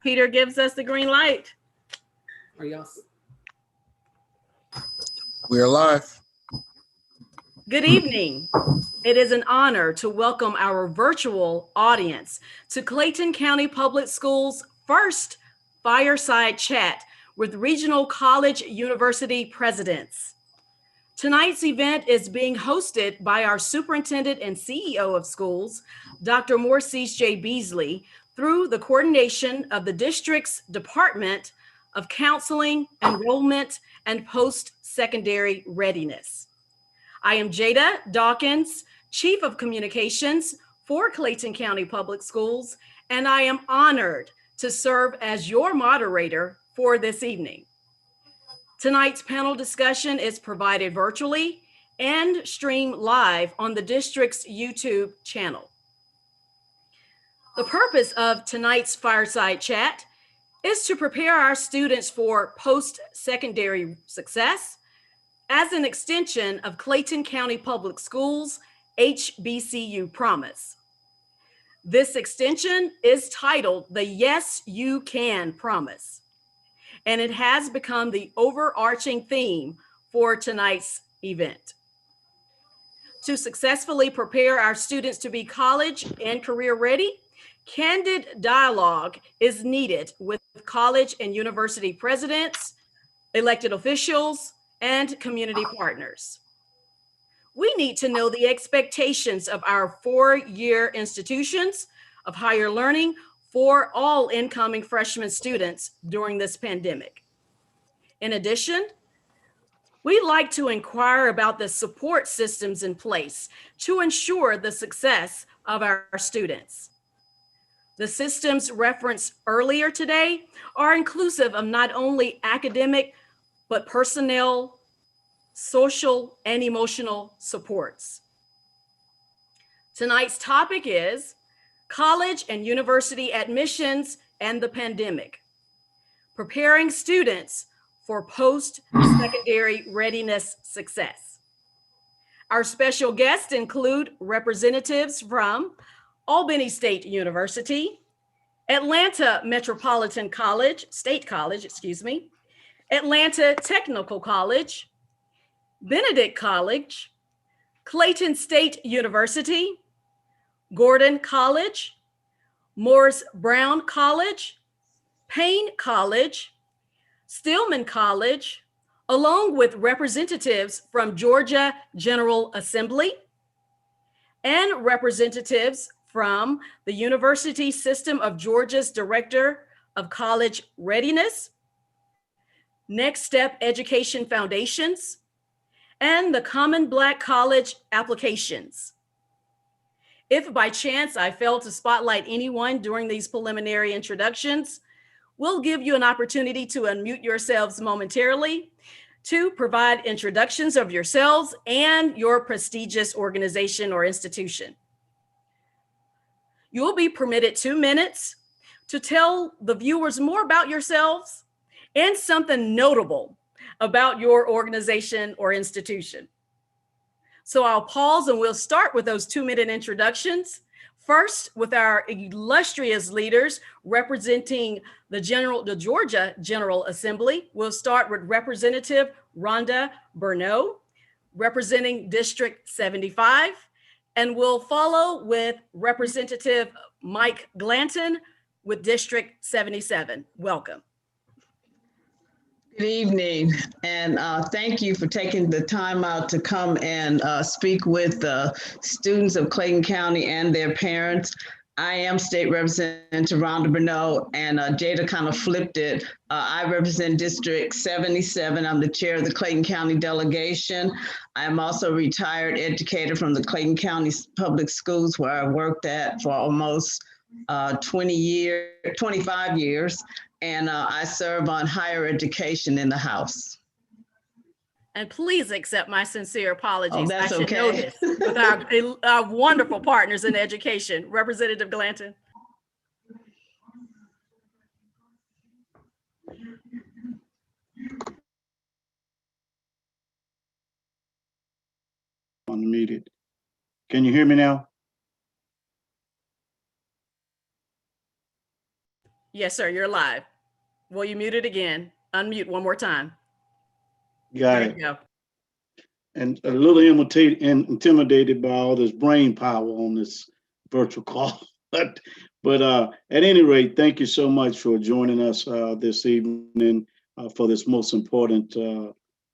Peter gives us the green light. Are y'all? We're live. Good evening. It is an honor to welcome our virtual audience to Clayton County Public Schools' first Fireside Chat with Regional College University Presidents. Tonight's event is being hosted by our Superintendent and CEO of Schools, Dr. Morcease J. Beasley, through the coordination of the district's Department of Counseling, Enrollment, and Post-Secondary Readiness. I am Jada Dawkins, Chief of Communications for Clayton County Public Schools, and I am honored to serve as your moderator for this evening. Tonight's panel discussion is provided virtually and streamed live on the district's YouTube channel. The purpose of tonight's Fireside Chat is to prepare our students for post-secondary success as an extension of Clayton County Public Schools' HBCU Promise. This extension is titled the Yes You Can Promise, and it has become the overarching theme for tonight's event. To successfully prepare our students to be college and career ready, candid dialogue is needed with college and university presidents, elected officials, and community partners. We need to know the expectations of our four-year institutions of higher learning for all incoming freshman students during this pandemic. In addition, we'd like to inquire about the support systems in place to ensure the success of our students. The systems referenced earlier today are inclusive of not only academic, but personnel, social, and emotional supports. Tonight's topic is college and university admissions and the pandemic, preparing students for post-secondary readiness success. Our special guests include representatives from Albany State University, Atlanta Metropolitan State College, Atlanta Technical College, Benedict College, Clayton State University, Gordon College, Morris Brown College, Payne College, Stilman College, along with representatives from Georgia General Assembly and representatives from the University System of Georgia's Director of College Readiness, Next Step Education Foundations, and the Common Black College Applications. If by chance I fail to spotlight anyone during these preliminary introductions, we'll give you an opportunity to unmute yourselves momentarily to provide introductions of yourselves and your prestigious organization or institution. You will be permitted 2 minutes to tell the viewers more about yourselves and something notable about your organization or institution. So I'll pause and we'll start with those 2-minute introductions. First, with our illustrious leaders representing the Georgia General Assembly. We'll start with Representative Rhonda Burnough, representing District 75. And we'll follow with Representative Mike Glanton with District 77. Welcome. Good evening, and thank you for taking the time out to come and speak with the students of Clayton County and their parents. I am State Representative Rhonda Burnough, and Jada kind of flipped it. I represent District 77. I'm the chair of the Clayton County delegation. I'm also a retired educator from the Clayton County Public Schools, where I worked at for almost 25 years. And I serve on higher education in the House. And please accept my sincere apologies. Oh, that's I should okay. know this with our wonderful partners in education. Representative Glanton. Unmuted. Can you hear me now? Yes, sir, you're live. Well, you muted again. Unmute one more time. Got There it. you go. And a little intimidated by all this brain power on this virtual call. But at any rate, thank you so much for joining us this evening for this most important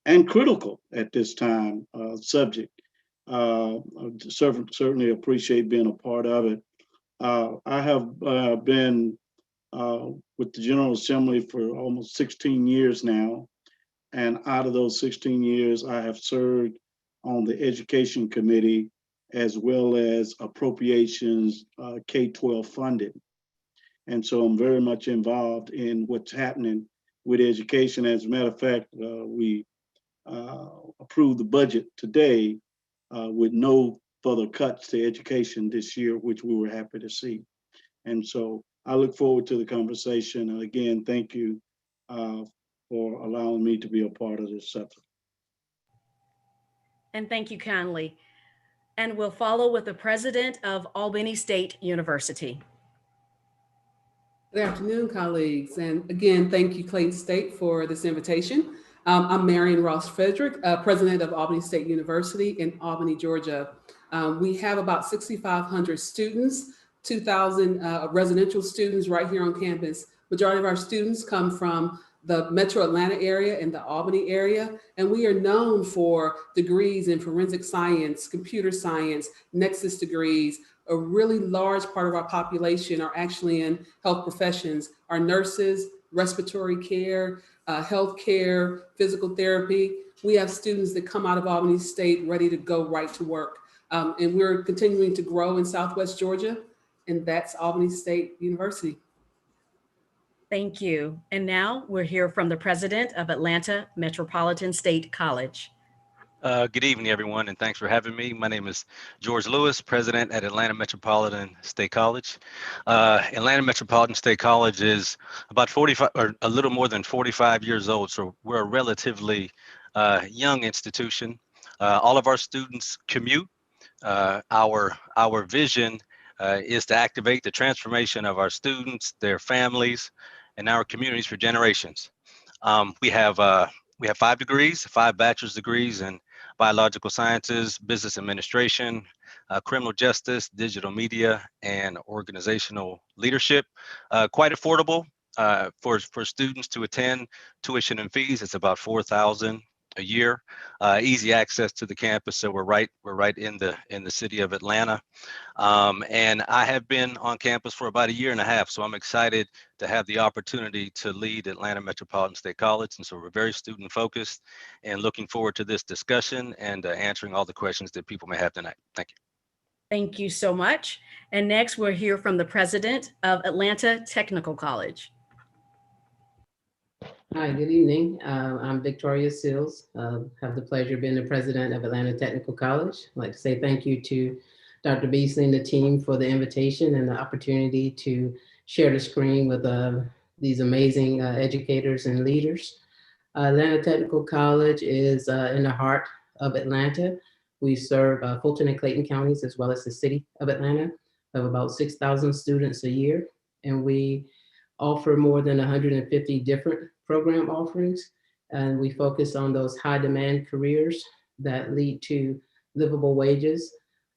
and critical at this time subject. I certainly appreciate being a part of it. I have been with the General Assembly for almost 16 years now. And out of those 16 years, I have served on the Education Committee as well as appropriations K-12 funding. And so I'm very much involved in what's happening with education. As a matter of fact, we approved the budget today with no further cuts to education this year, which we were happy to see. And so I look forward to the conversation. And again, thank you for allowing me to be a part of this subject. And thank you kindly. And we'll follow with the president of Albany State University. Good afternoon, colleagues. And again, thank you, Clayton State, for this invitation. I'm Marion Frederick, president of Albany State University in Albany, Georgia. We have about 6,500 students, 2,000 residential students right here on campus. Majority of our students come from the Metro Atlanta area and the Albany area. And we are known for degrees in forensic science, computer science, nexus degrees. A really large part of our population are actually in health professions, our nurses, respiratory care, healthcare, physical therapy. We have students that come out of Albany State ready to go right to work. And we're continuing to grow in Southwest Georgia, and that's Albany State University. Thank you. And now we'll hear from the president of Atlanta Metropolitan State College. Good evening, everyone, and thanks for having me. My name is Georj Lewis, president at Atlanta Metropolitan State College. Atlanta Metropolitan State College is about 45 or a little more than 45 years old, so we're a relatively young institution. All of our students commute. Our vision is to activate the transformation of our students, their families, and our communities for generations. We have 5 degrees, 5 bachelor's degrees in biological sciences, business administration, criminal justice, digital media, and organizational leadership. Quite affordable for students to attend. Tuition and fees, it's about $4,000 a year. Easy access to the campus, so we're right in the city of Atlanta. And I have been on campus for about 1.5 years, so I'm excited to have the opportunity to lead Atlanta Metropolitan State College. And so we're very student focused and looking forward to this discussion and answering all the questions that people may have tonight. Thank you. Thank you so much. And next we'll hear from the president of Atlanta Technical College. Hi, good evening. I'm Victoria Sills. Have the pleasure of being the president of Atlanta Technical College. I'd like to say thank you to Dr. Beasley and the team for the invitation and the opportunity to share the screen with these amazing educators and leaders. Atlanta Technical College is in the heart of Atlanta. We serve Fulton and Clayton counties as well as the city of Atlanta. We have about 6,000 students a year, and we offer more than 150 different program offerings. And we focus on those high demand careers that lead to livable wages.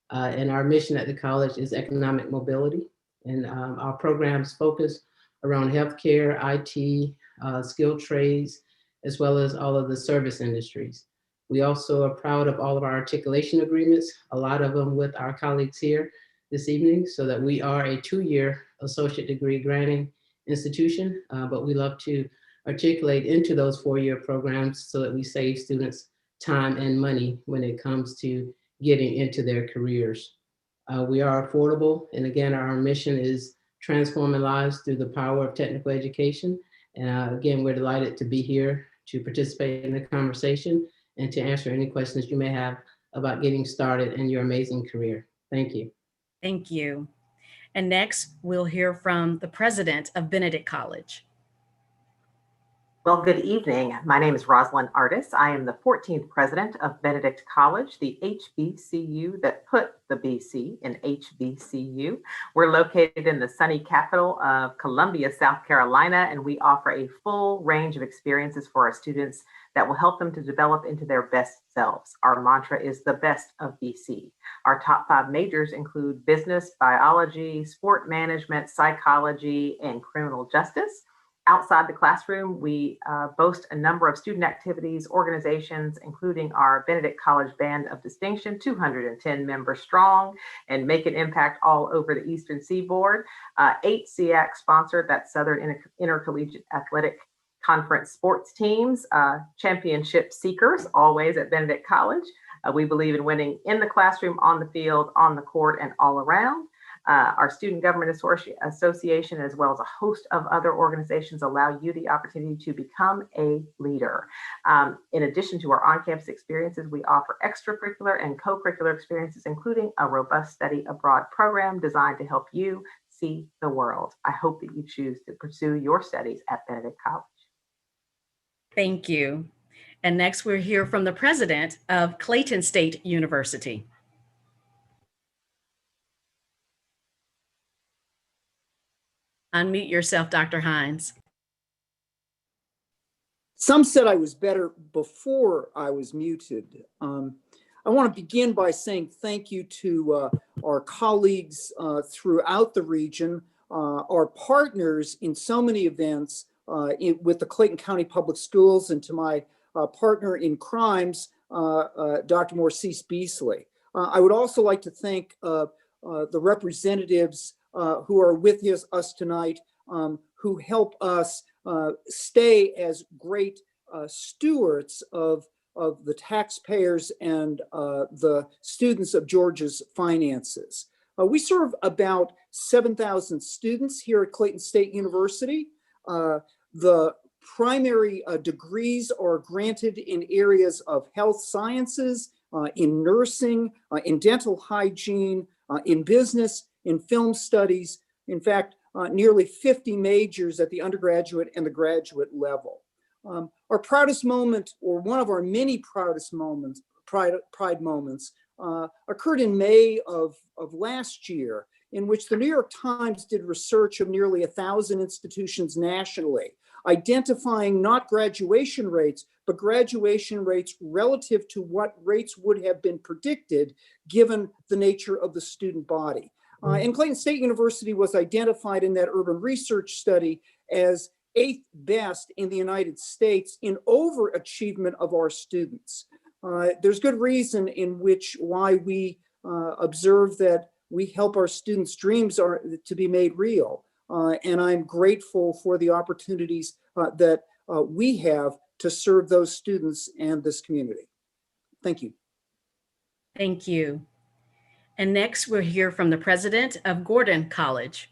And our mission at the college is economic mobility. And our programs focus around healthcare, IT, skilled trades, as well as all of the service industries. We also are proud of all of our articulation agreements, a lot of them with our colleagues here this evening, so that we are a 2-year associate degree granting institution, but we love to articulate into those 4-year programs so that we save students time and money when it comes to getting into their careers. We are affordable, and again, our mission is transforming lives through the power of technical education. And again, we're delighted to be here to participate in the conversation and to answer any questions you may have about getting started in your amazing career. Thank you. Thank you. And next, we'll hear from the president of Benedict College. Well, good evening. My name is Roslyn Artis. I am the 14th president of Benedict College, the HBCU that put the BC in HBCU. We're located in the sunny capital of Columbia, South Carolina, and we offer a full range of experiences for our students that will help them to develop into their best selves. Our mantra is the best of BC. Our top 5 majors include business, biology, sport management, psychology, and criminal justice. Outside the classroom, we boast a number of student activities, organizations, including our Benedict College Band of Distinction, 210 members strong, and make an impact all over the Eastern Seaboard. 8 SEAC sponsored, that's Southern Intercollegiate Athletic Conference sports teams, championship seekers, always at Benedict College. We believe in winning in the classroom, on the field, on the court, and all around. Our Student Government Association, as well as a host of other organizations, allow you the opportunity to become a leader. In addition to our on-campus experiences, we offer extracurricular and co-curricular experiences, including a robust study abroad program designed to help you see the world. I hope that you choose to pursue your studies at Benedict College. Thank you. And next, we'll hear from the president of Clayton State University. Unmute yourself, Dr. Hynes. Some said I was better before I was muted. I want to begin by saying thank you to our colleagues throughout the region, our partners in so many events with the Clayton County Public Schools, and to my partner in crimes, Dr. Morcease Beasley. I would also like to thank the representatives who are with us tonight, who help us stay as great stewards of the taxpayers and the students of Georgia's finances. We serve about 7,000 students here at Clayton State University. The primary degrees are granted in areas of health sciences, in nursing, in dental hygiene, in business, in film studies. In fact, nearly 50 majors at the undergraduate and the graduate level. Our proudest moment, or one of our many proudest moments, pride moments, occurred in May of last year, in which the New York Times did research of nearly 1,000 institutions nationally, identifying not graduation rates, but graduation rates relative to what rates would have been predicted given the nature of the student body. And Clayton State University was identified in that urban research study as 8th best in the United States in overachievement of our students. There's good reason why we observe that we help our students' dreams to be made real. And I'm grateful for the opportunities that we have to serve those students and this community. Thank you. Thank you. And next, we'll hear from the president of Gordon College.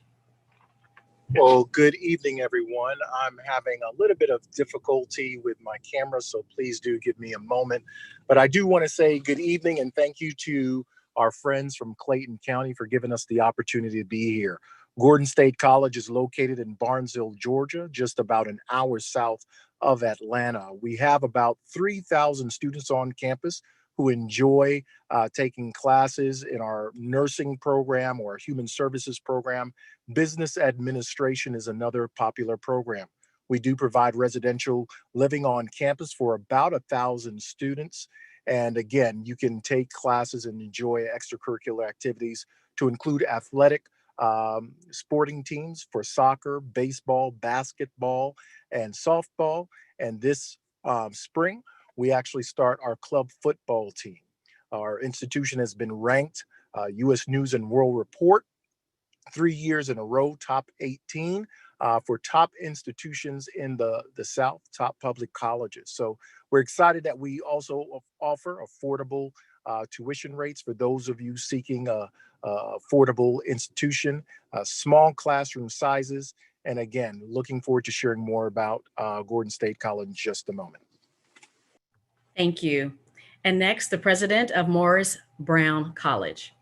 Well, good evening, everyone. I'm having a little bit of difficulty with my camera, so please do give me a moment. But I do want to say good evening and thank you to our friends from Clayton County for giving us the opportunity to be here. Gordon State College is located in Barnesville, Georgia, just about an hour south of Atlanta. We have about 3,000 students on campus who enjoy taking classes in our nursing program or human services program. Business administration is another popular program. We do provide residential living on campus for about 1,000 students. And again, you can take classes and enjoy extracurricular activities to include athletic sporting teams for soccer, baseball, basketball, and softball. And this spring, we actually start our club football team. Our institution has been ranked U.S. News and World Report 3 years in a row, top 18 for top institutions in the South, top public colleges. So we're excited that we also offer affordable tuition rates for those of you seeking a affordable institution, small classroom sizes. And again, looking forward to sharing more about Gordon State College in just a moment. Thank you. And next, the president of Morris Brown College.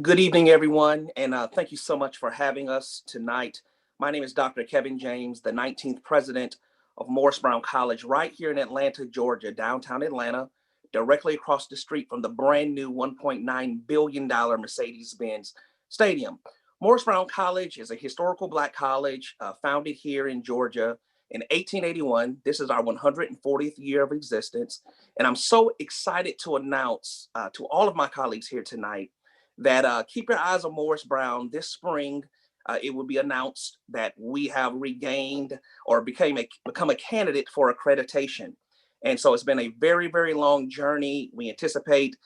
Good evening, everyone, and thank you so much for having us tonight. My name is Dr. Kevin James, the 19th president of Morris Brown College, right here in Atlanta, Georgia, downtown Atlanta, directly across the street from the brand new $1.9 billion Mercedes-Benz Stadium. Morris Brown College is a historical Black college founded here in Georgia in 1881. This is our 140th year of existence. And I'm so excited to announce to all of my colleagues here tonight that keep your eyes on Morris Brown. This spring, it will be announced that we have regained or become a candidate for accreditation. And so it's been a very, very long journey. We anticipate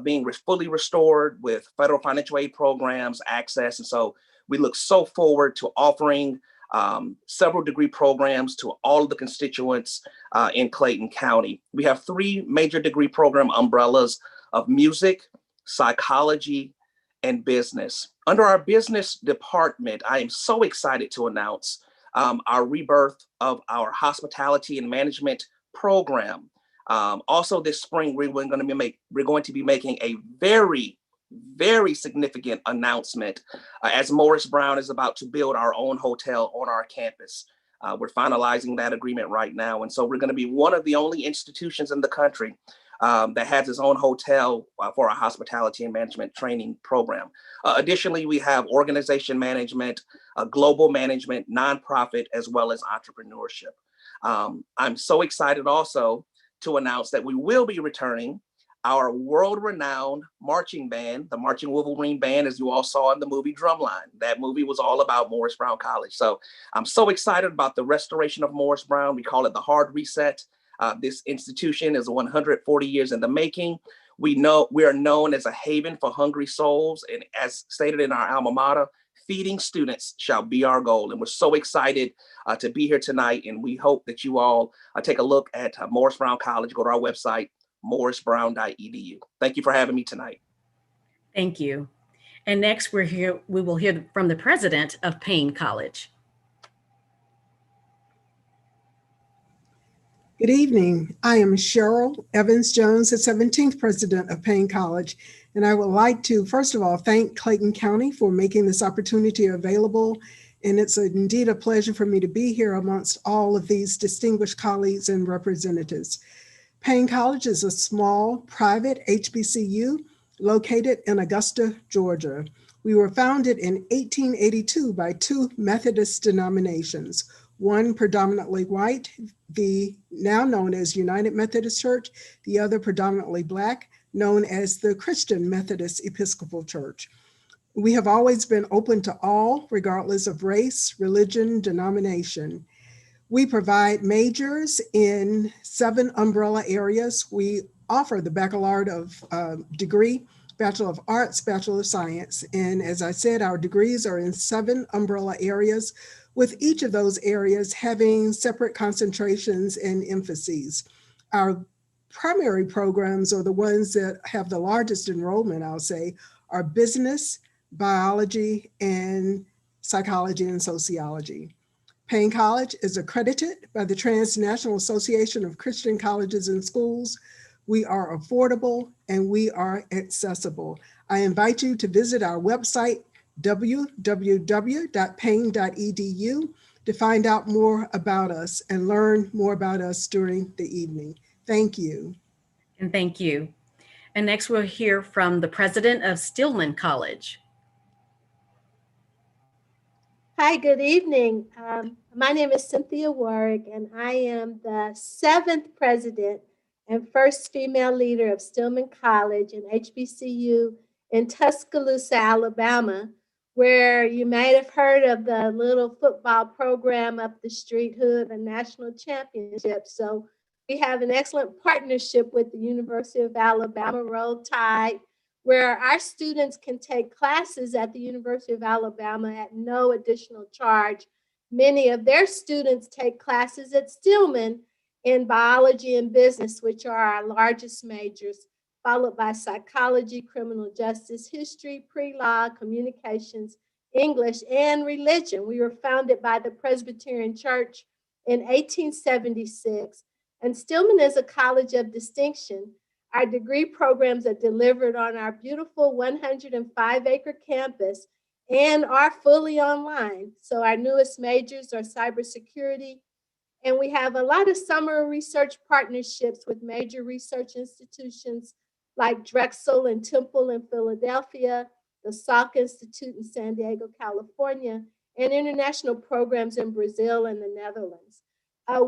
being fully restored with federal financial aid programs, access. And so we look so forward to offering several degree programs to all of the constituents in Clayton County. We have 3 major degree program umbrellas of music, psychology, and business. Under our business department, I am so excited to announce our rebirth of our hospitality and management program. Also this spring, we're going to be making a very, very significant announcement as Morris Brown is about to build our own hotel on our campus. We're finalizing that agreement right now. And so we're going to be one of the only institutions in the country that has its own hotel for our hospitality and management training program. Additionally, we have organization management, global management, nonprofit, as well as entrepreneurship. I'm so excited also to announce that we will be returning our world-renowned marching band, the Marching Wolverine Band, as you all saw in the movie Drumline. That movie was all about Morris Brown College. So I'm so excited about the restoration of Morris Brown. We call it the hard reset. This institution is 140 years in the making. We are known as a haven for hungry souls. And as stated in our alma mater, feeding students shall be our goal. And we're so excited to be here tonight. And we hope that you all take a look at Morris Brown College. Go to our website, morrisbrown.edu. Thank you for having me tonight. Thank you. And next we will hear from the president of Payne College. Good evening. I am Cheryl Evans-Jones, the 17th president of Payne College, and I would like to, first of all, thank Clayton County for making this opportunity available. And it's indeed a pleasure for me to be here amongst all of these distinguished colleagues and representatives. Payne College is a small private HBCU located in Augusta, Georgia. We were founded in 1882 by 2 Methodist denominations, one predominantly white, the now known as United Methodist Church, the other predominantly Black, known as the Christian Methodist Episcopal Church. We have always been open to all, regardless of race, religion, denomination. We provide majors in 7 umbrella areas. We offer the baccalaureate of degree, Bachelor of Arts, Bachelor of Science. And as I said, our degrees are in 7 umbrella areas, with each of those areas having separate concentrations and emphases. Our primary programs, or the ones that have the largest enrollment, I'll say, are business, biology, and psychology and sociology. Payne College is accredited by the Transnational Association of Christian Colleges and Schools. We are affordable and we are accessible. I invite you to visit our website, www.payne.edu, to find out more about us and learn more about us during the evening. Thank you. And thank you. And next we'll hear from the president of Stilman College. Hi, good evening. My name is Cynthia Warrick, and I am the 7th president and first female leader of Stilman College and HBCU in Tuscaloosa, Alabama, where you might have heard of the little football program up the street who are the national championship. So we have an excellent partnership with the University of Alabama, Roll Tide, where our students can take classes at the University of Alabama at no additional charge. Many of their students take classes at Stilman in biology and business, which are our largest majors, followed by psychology, criminal justice, history, pre-law, communications, English, and religion. We were founded by the Presbyterian Church in 1876, and Stilman is a college of distinction. Our degree programs are delivered on our beautiful 105-acre campus and are fully online. So our newest majors are cybersecurity, and we have a lot of summer research partnerships with major research institutions like Drexel and Temple in Philadelphia, the Salk Institute in San Diego, California, and international programs in Brazil and the Netherlands.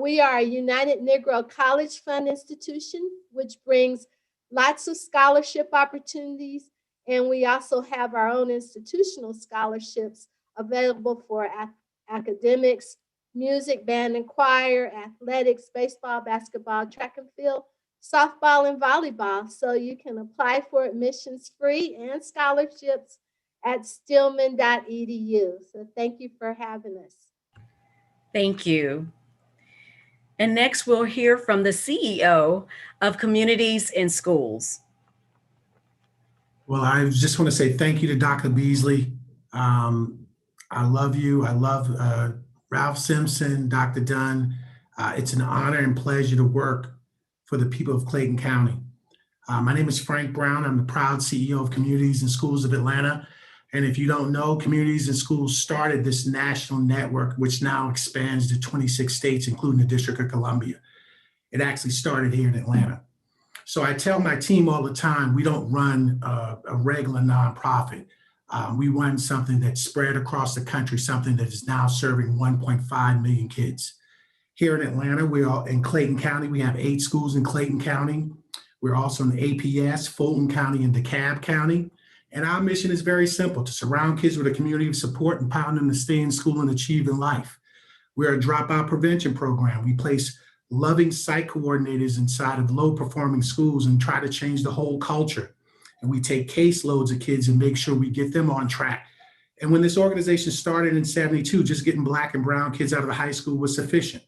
We are a United Negro College Fund institution, which brings lots of scholarship opportunities. And we also have our own institutional scholarships available for academics, music, band and choir, athletics, baseball, basketball, track and field, softball, and volleyball. So you can apply for admissions free and scholarships at stillman.edu. So thank you for having us. Thank you. And next, we'll hear from the CEO of Communities in Schools. Well, I just want to say thank you to Dr. Beasley. I love you. I love Ralph Simpson, Dr. Dunn. It's an honor and pleasure to work for the people of Clayton County. My name is Frank Brown. I'm the proud CEO of Communities in Schools of Atlanta. And if you don't know, Communities in Schools started this national network, which now expands to 26 states, including the District of Columbia. It actually started here in Atlanta. So I tell my team all the time, we don't run a regular nonprofit. We run something that's spread across the country, something that is now serving 1.5 million kids. Here in Atlanta, in Clayton County, we have 8 schools in Clayton County. We're also in APS, Fulton County, and DeKalb County. And our mission is very simple: to surround kids with a community of support, empower them to stay in school and achieve in life. We're a dropout prevention program. We place loving site coordinators inside of low-performing schools and try to change the whole culture. And we take caseloads of kids and make sure we get them on track. And when this organization started in '72, just getting Black and brown kids out of the high school was sufficient.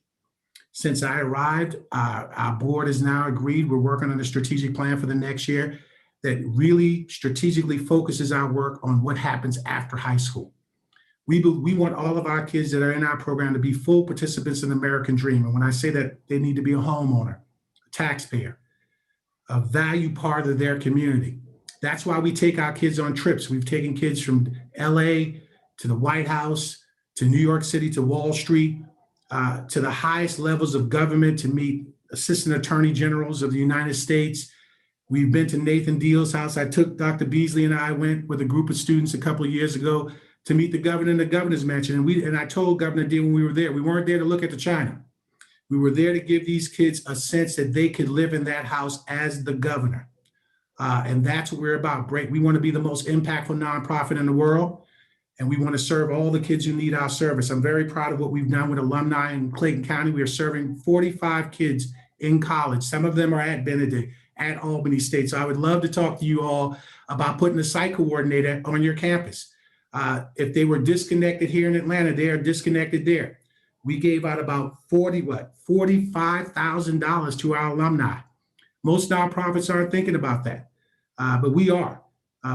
Since I arrived, our board has now agreed. We're working on a strategic plan for the next year that really strategically focuses our work on what happens after high school. We want all of our kids that are in our program to be full participants in the American dream. And when I say that, they need to be a homeowner, a taxpayer, a value part of their community. That's why we take our kids on trips. We've taken kids from LA to the White House, to New York City, to Wall Street, to the highest levels of government to meet assistant attorney generals of the United States. We've been to Nathan Deal's house. I took Dr. Beasley and I went with a group of students a couple of years ago to meet the governor in the governor's mansion. And I told Governor Deal when we were there, we weren't there to look at the china. We were there to give these kids a sense that they could live in that house as the governor. And that's what we're about. We want to be the most impactful nonprofit in the world. And we want to serve all the kids who need our service. I'm very proud of what we've done with alumni in Clayton County. We are serving 45 kids in college. Some of them are at Benedict, at Albany State. So I would love to talk to you all about putting a site coordinator on your campus. If they were disconnected here in Atlanta, they are disconnected there. We gave out about $45,000 to our alumni. Most nonprofits aren't thinking about that, but we are.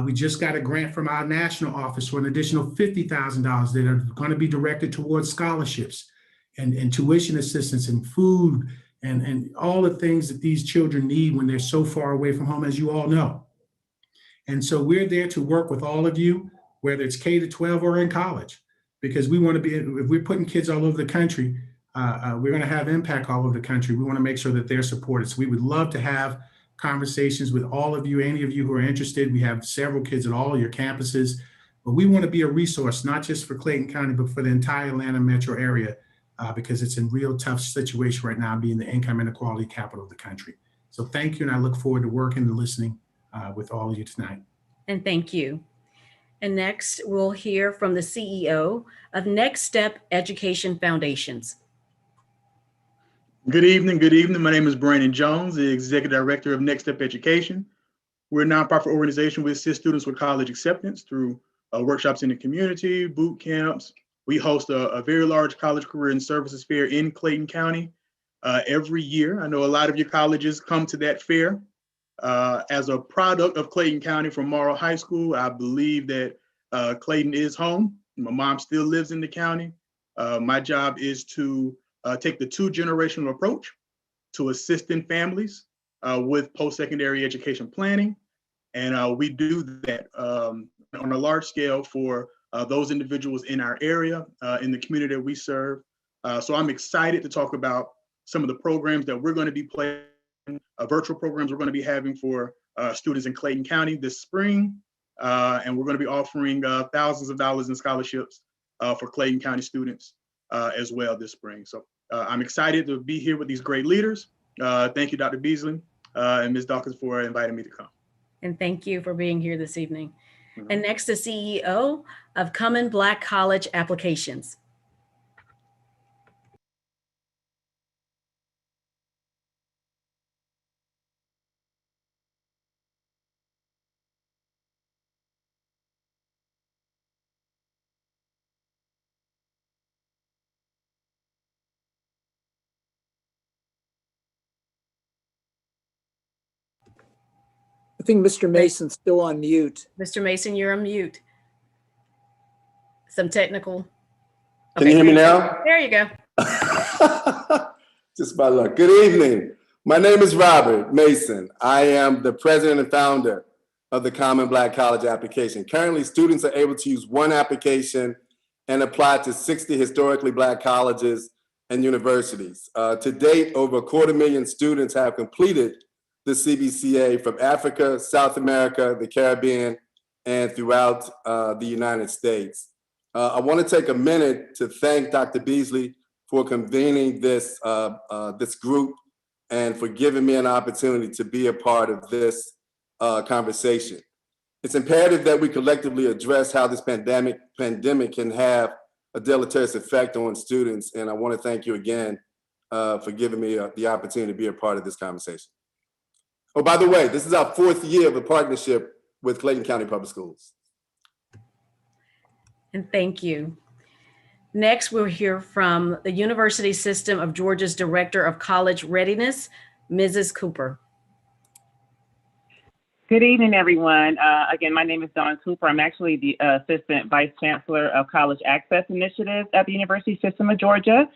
We just got a grant from our national office for an additional $50,000 that are going to be directed towards scholarships and tuition assistance and food and all the things that these children need when they're so far away from home, as you all know. And so we're there to work with all of you, whether it's K to 12 or in college, because we want to be, if we're putting kids all over the country, we're going to have impact all over the country. We want to make sure that they're supported. So we would love to have conversations with all of you, any of you who are interested. We have several kids at all your campuses, but we want to be a resource, not just for Clayton County, but for the entire Atlanta metro area, because it's in real tough situation right now, being the income inequality capital of the country. So thank you. And I look forward to working and listening with all of you tonight. And thank you. And next, we'll hear from the CEO of Next Step Education Foundations. Good evening. Good evening. My name is Brannon Jones, the Executive Director of Next Step Education. We're a nonprofit organization. We assist students with college acceptance through workshops in the community, boot camps. We host a very large college career and services fair in Clayton County every year. I know a lot of your colleges come to that fair. As a product of Clayton County from Morrow High School, I believe that Clayton is home. My mom still lives in the county. My job is to take the 2-generational approach to assisting families with post-secondary education planning. And we do that on a large scale for those individuals in our area, in the community that we serve. So I'm excited to talk about some of the programs that we're going to be playing, virtual programs we're going to be having for students in Clayton County this spring. And we're going to be offering thousands of dollars in scholarships for Clayton County students as well this spring. So I'm excited to be here with these great leaders. Thank you, Dr. Beasley and Ms. Dawkins, for inviting me to come. And thank you for being here this evening. And next, the CEO of Common Black College Applications. I think Mr. Mason's still on mute. Mr. Mason, you're on mute. Some technical. Can you hear me now? There you go. Just by luck. Good evening. My name is Robert Mason. I am the president and founder of the Common Black College Application. Currently, students are able to use one application and apply to 60 historically Black colleges and universities. To date, over 250,000 students have completed the CBCA from Africa, South America, the Caribbean, and throughout the United States. I want to take a minute to thank Dr. Beasley for convening this group and for giving me an opportunity to be a part of this conversation. It's imperative that we collectively address how this pandemic can have a deleterious effect on students, and I want to thank you again for giving me the opportunity to be a part of this conversation. Oh, by the way, this is our 4th year of a partnership with Clayton County Public Schools. And thank you. Next, we'll hear from the University System of Georgia's Director of College Readiness, Mrs. Cooper. Good evening, everyone. Again, my name is Dawn Cooper. I'm actually the Assistant Vice Chancellor of College Access Initiative at the University System of Georgia.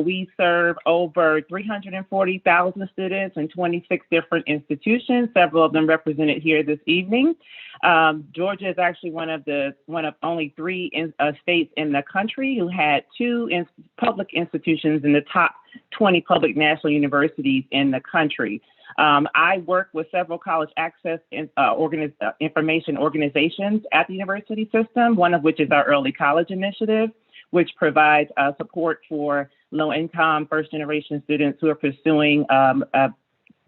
We serve over 340,000 students in 26 different institutions, several of them represented here this evening. Georgia is actually one of only 3 states in the country who had 2 public institutions in the top 20 public national universities in the country. I work with several college access information organizations at the university system, one of which is our Early College Initiative, which provides support for low-income first-generation students who are pursuing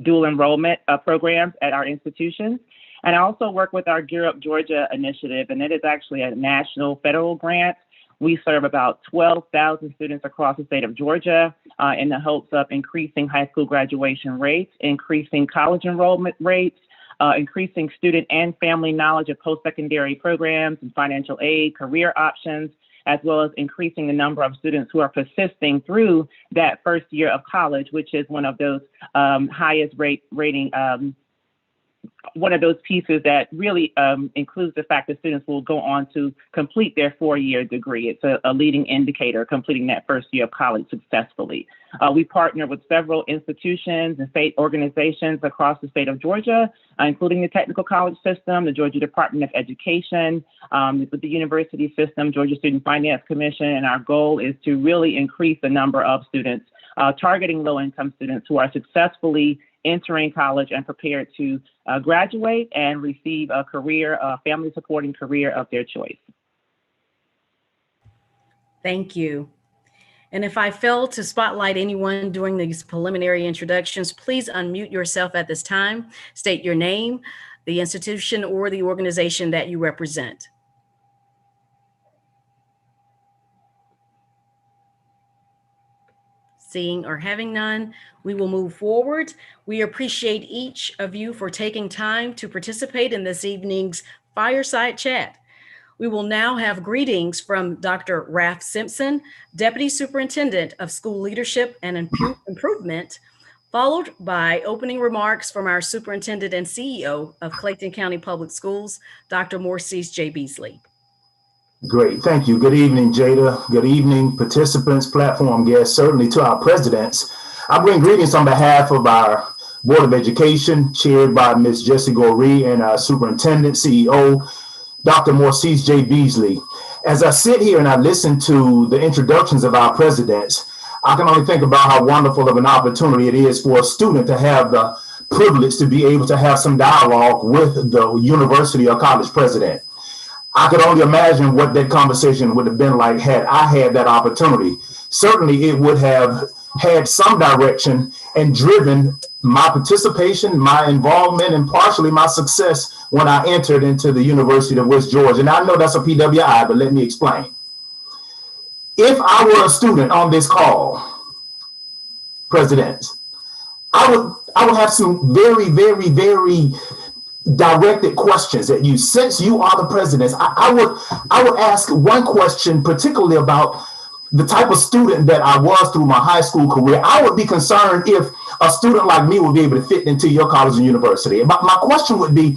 dual enrollment programs at our institutions. And I also work with our Gear Up Georgia initiative, and it is actually a national federal grant. We serve about 12,000 students across the state of Georgia in the hopes of increasing high school graduation rates, increasing college enrollment rates, increasing student and family knowledge of post-secondary programs and financial aid, career options, as well as increasing the number of students who are persisting through that first year of college, which is one of those highest rating one of those pieces that really includes the fact that students will go on to complete their 4-year degree. It's a leading indicator, completing that first year of college successfully. We partner with several institutions and state organizations across the state of Georgia, including the Technical College System, the Georgia Department of Education, with the university system, Georgia Student Finance Commission, and our goal is to really increase the number of students targeting low-income students who are successfully entering college and prepared to graduate and receive a career, family supporting career of their choice. Thank you. And if I fail to spotlight anyone during these preliminary introductions, please unmute yourself at this time. State your name, the institution or the organization that you represent. Seeing or having none, we will move forward. We appreciate each of you for taking time to participate in this evening's Fireside Chat. We will now have greetings from Dr. Ralph Simpson, Deputy Superintendent of School Leadership and Improvement, followed by opening remarks from our Superintendent and CEO of Clayton County Public Schools, Dr. Morcease J. Beasley. Great, thank you. Good evening, Jada. Good evening, participants, platform guests, certainly to our presidents. I bring greetings on behalf of our Board of Education, chaired by Ms. Jessie Goree, and our Superintendent, CEO, Dr. Morcease J. Beasley. As I sit here and I listen to the introductions of our presidents, I can only think about how wonderful of an opportunity it is for a student to have the privilege to be able to have some dialogue with the university or college president. I could only imagine what that conversation would have been like had I had that opportunity. Certainly, it would have had some direction and driven my participation, my involvement, and partially my success when I entered into the University of West Georgia. And I know that's a PWI, but let me explain. If I were a student on this call, presidents, I would have some very, very, very directed questions at you. Since you are the presidents, I would ask one question, particularly about the type of student that I was through my high school career. I would be concerned if a student like me would be able to fit into your college and university. My question would be,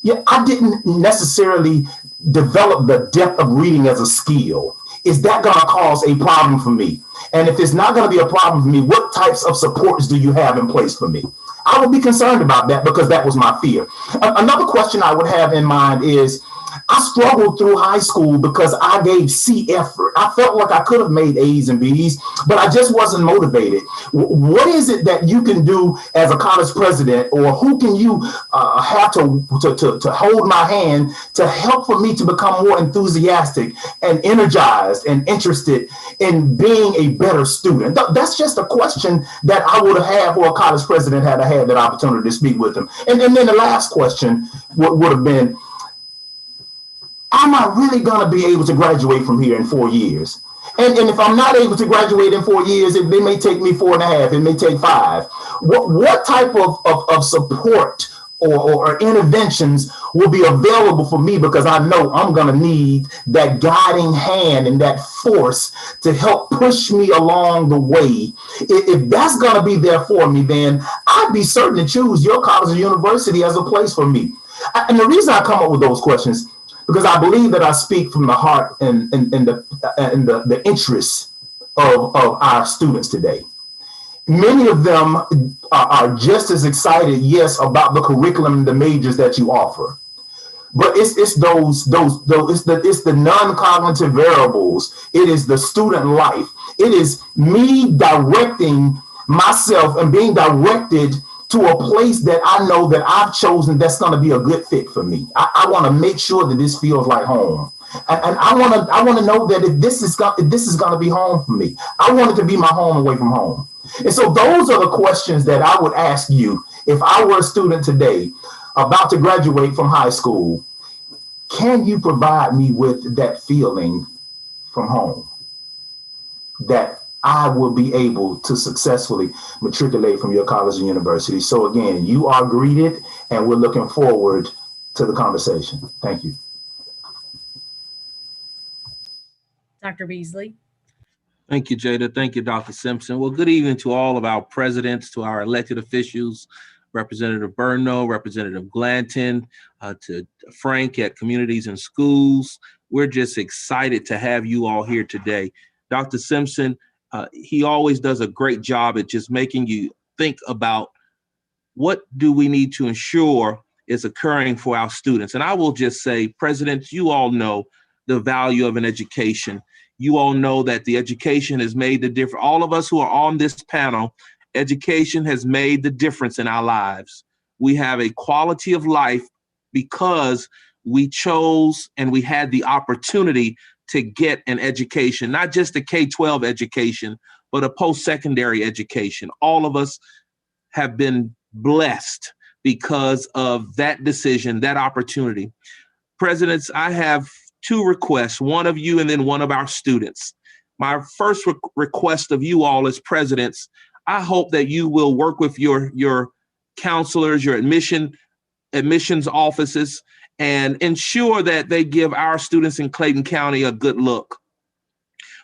yeah, I didn't necessarily develop the depth of reading as a skill. Is that going to cause a problem for me? And if it's not going to be a problem for me, what types of supports do you have in place for me? I would be concerned about that because that was my fear. Another question I would have in mind is, I struggled through high school because I gave C effort. I felt like I could have made A's and B's, but I just wasn't motivated. What is it that you can do as a college president, or who can you have to hold my hand to help for me to become more enthusiastic and energized and interested in being a better student? That's just a question that I would have had for a college president had I had that opportunity to speak with them. And then the last question would have been, am I really going to be able to graduate from here in 4 years? And if I'm not able to graduate in 4 years, it may take me 4.5, it may take 5. What type of support or interventions will be available for me? Because I know I'm going to need that guiding hand and that force to help push me along the way. If that's going to be there for me, then I'd be certain to choose your college or university as a place for me. And the reason I come up with those questions, because I believe that I speak from the heart and the interests of our students today. Many of them are just as excited, yes, about the curriculum and the majors that you offer. But it's the non-cognitive variables. It is the student life. It is me directing myself and being directed to a place that I know that I've chosen that's going to be a good fit for me. I want to make sure that this feels like home. And I want to know that if this is going to be home for me. I want it to be my home away from home. And so those are the questions that I would ask you if I were a student today about to graduate from high school. Can you provide me with that feeling from home that I will be able to successfully matriculate from your college and university? So again, you are greeted, and we're looking forward to the conversation. Thank you. Dr. Beasley. Thank you, Jada. Thank you, Dr. Simpson. Well, good evening to all of our presidents, to our elected officials, Representative Burnough, Representative Glanton, to Frank at Communities and Schools. We're just excited to have you all here today. Dr. Simpson, he always does a great job at just making you think about what do we need to ensure is occurring for our students. And I will just say, presidents, you all know the value of an education. You all know that the education has made the difference. All of us who are on this panel, education has made the difference in our lives. We have a quality of life because we chose and we had the opportunity to get an education, not just a K-12 education, but a post-secondary education. All of us have been blessed because of that decision, that opportunity. Presidents, I have two requests, one of you and then one of our students. My first request of you all as presidents, I hope that you will work with your counselors, your admissions offices, and ensure that they give our students in Clayton County a good look.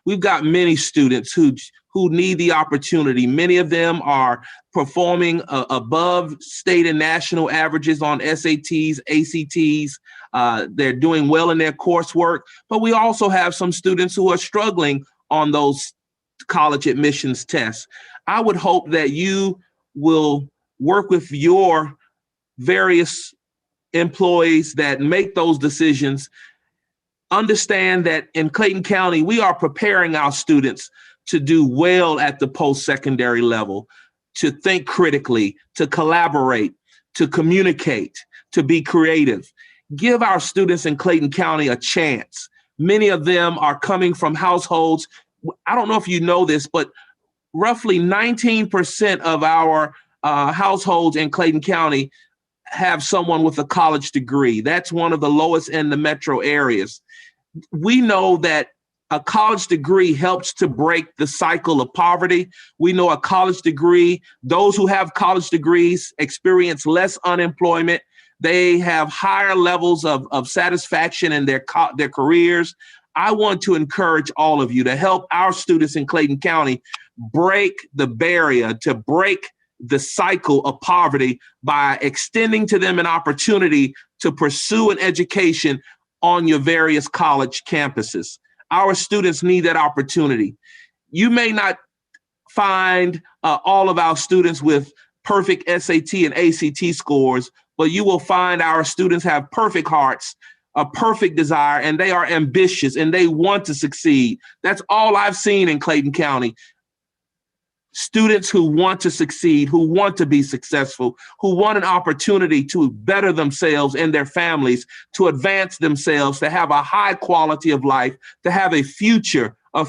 We've got many students who need the opportunity. Many of them are performing above state and national averages on SATs, ACTs. They're doing well in their coursework, but we also have some students who are struggling on those college admissions tests. I would hope that you will work with your various employees that make those decisions understand that in Clayton County, we are preparing our students to do well at the post-secondary level, to think critically, to collaborate, to communicate, to be creative. Give our students in Clayton County a chance. Many of them are coming from households. I don't know if you know this, but roughly 19% of our households in Clayton County have someone with a college degree. That's one of the lowest in the metro areas. We know that a college degree helps to break the cycle of poverty. We know a college degree, those who have college degrees experience less unemployment. They have higher levels of satisfaction in their careers. I want to encourage all of you to help our students in Clayton County break the barrier, to break the cycle of poverty by extending to them an opportunity to pursue an education on your various college campuses. Our students need that opportunity. You may not find all of our students with perfect SAT and ACT scores, but you will find our students have perfect hearts, a perfect desire, and they are ambitious and they want to succeed. That's all I've seen in Clayton County. Students who want to succeed, who want to be successful, who want an opportunity to better themselves and their families, to advance themselves, to have a high quality of life, to have a future, a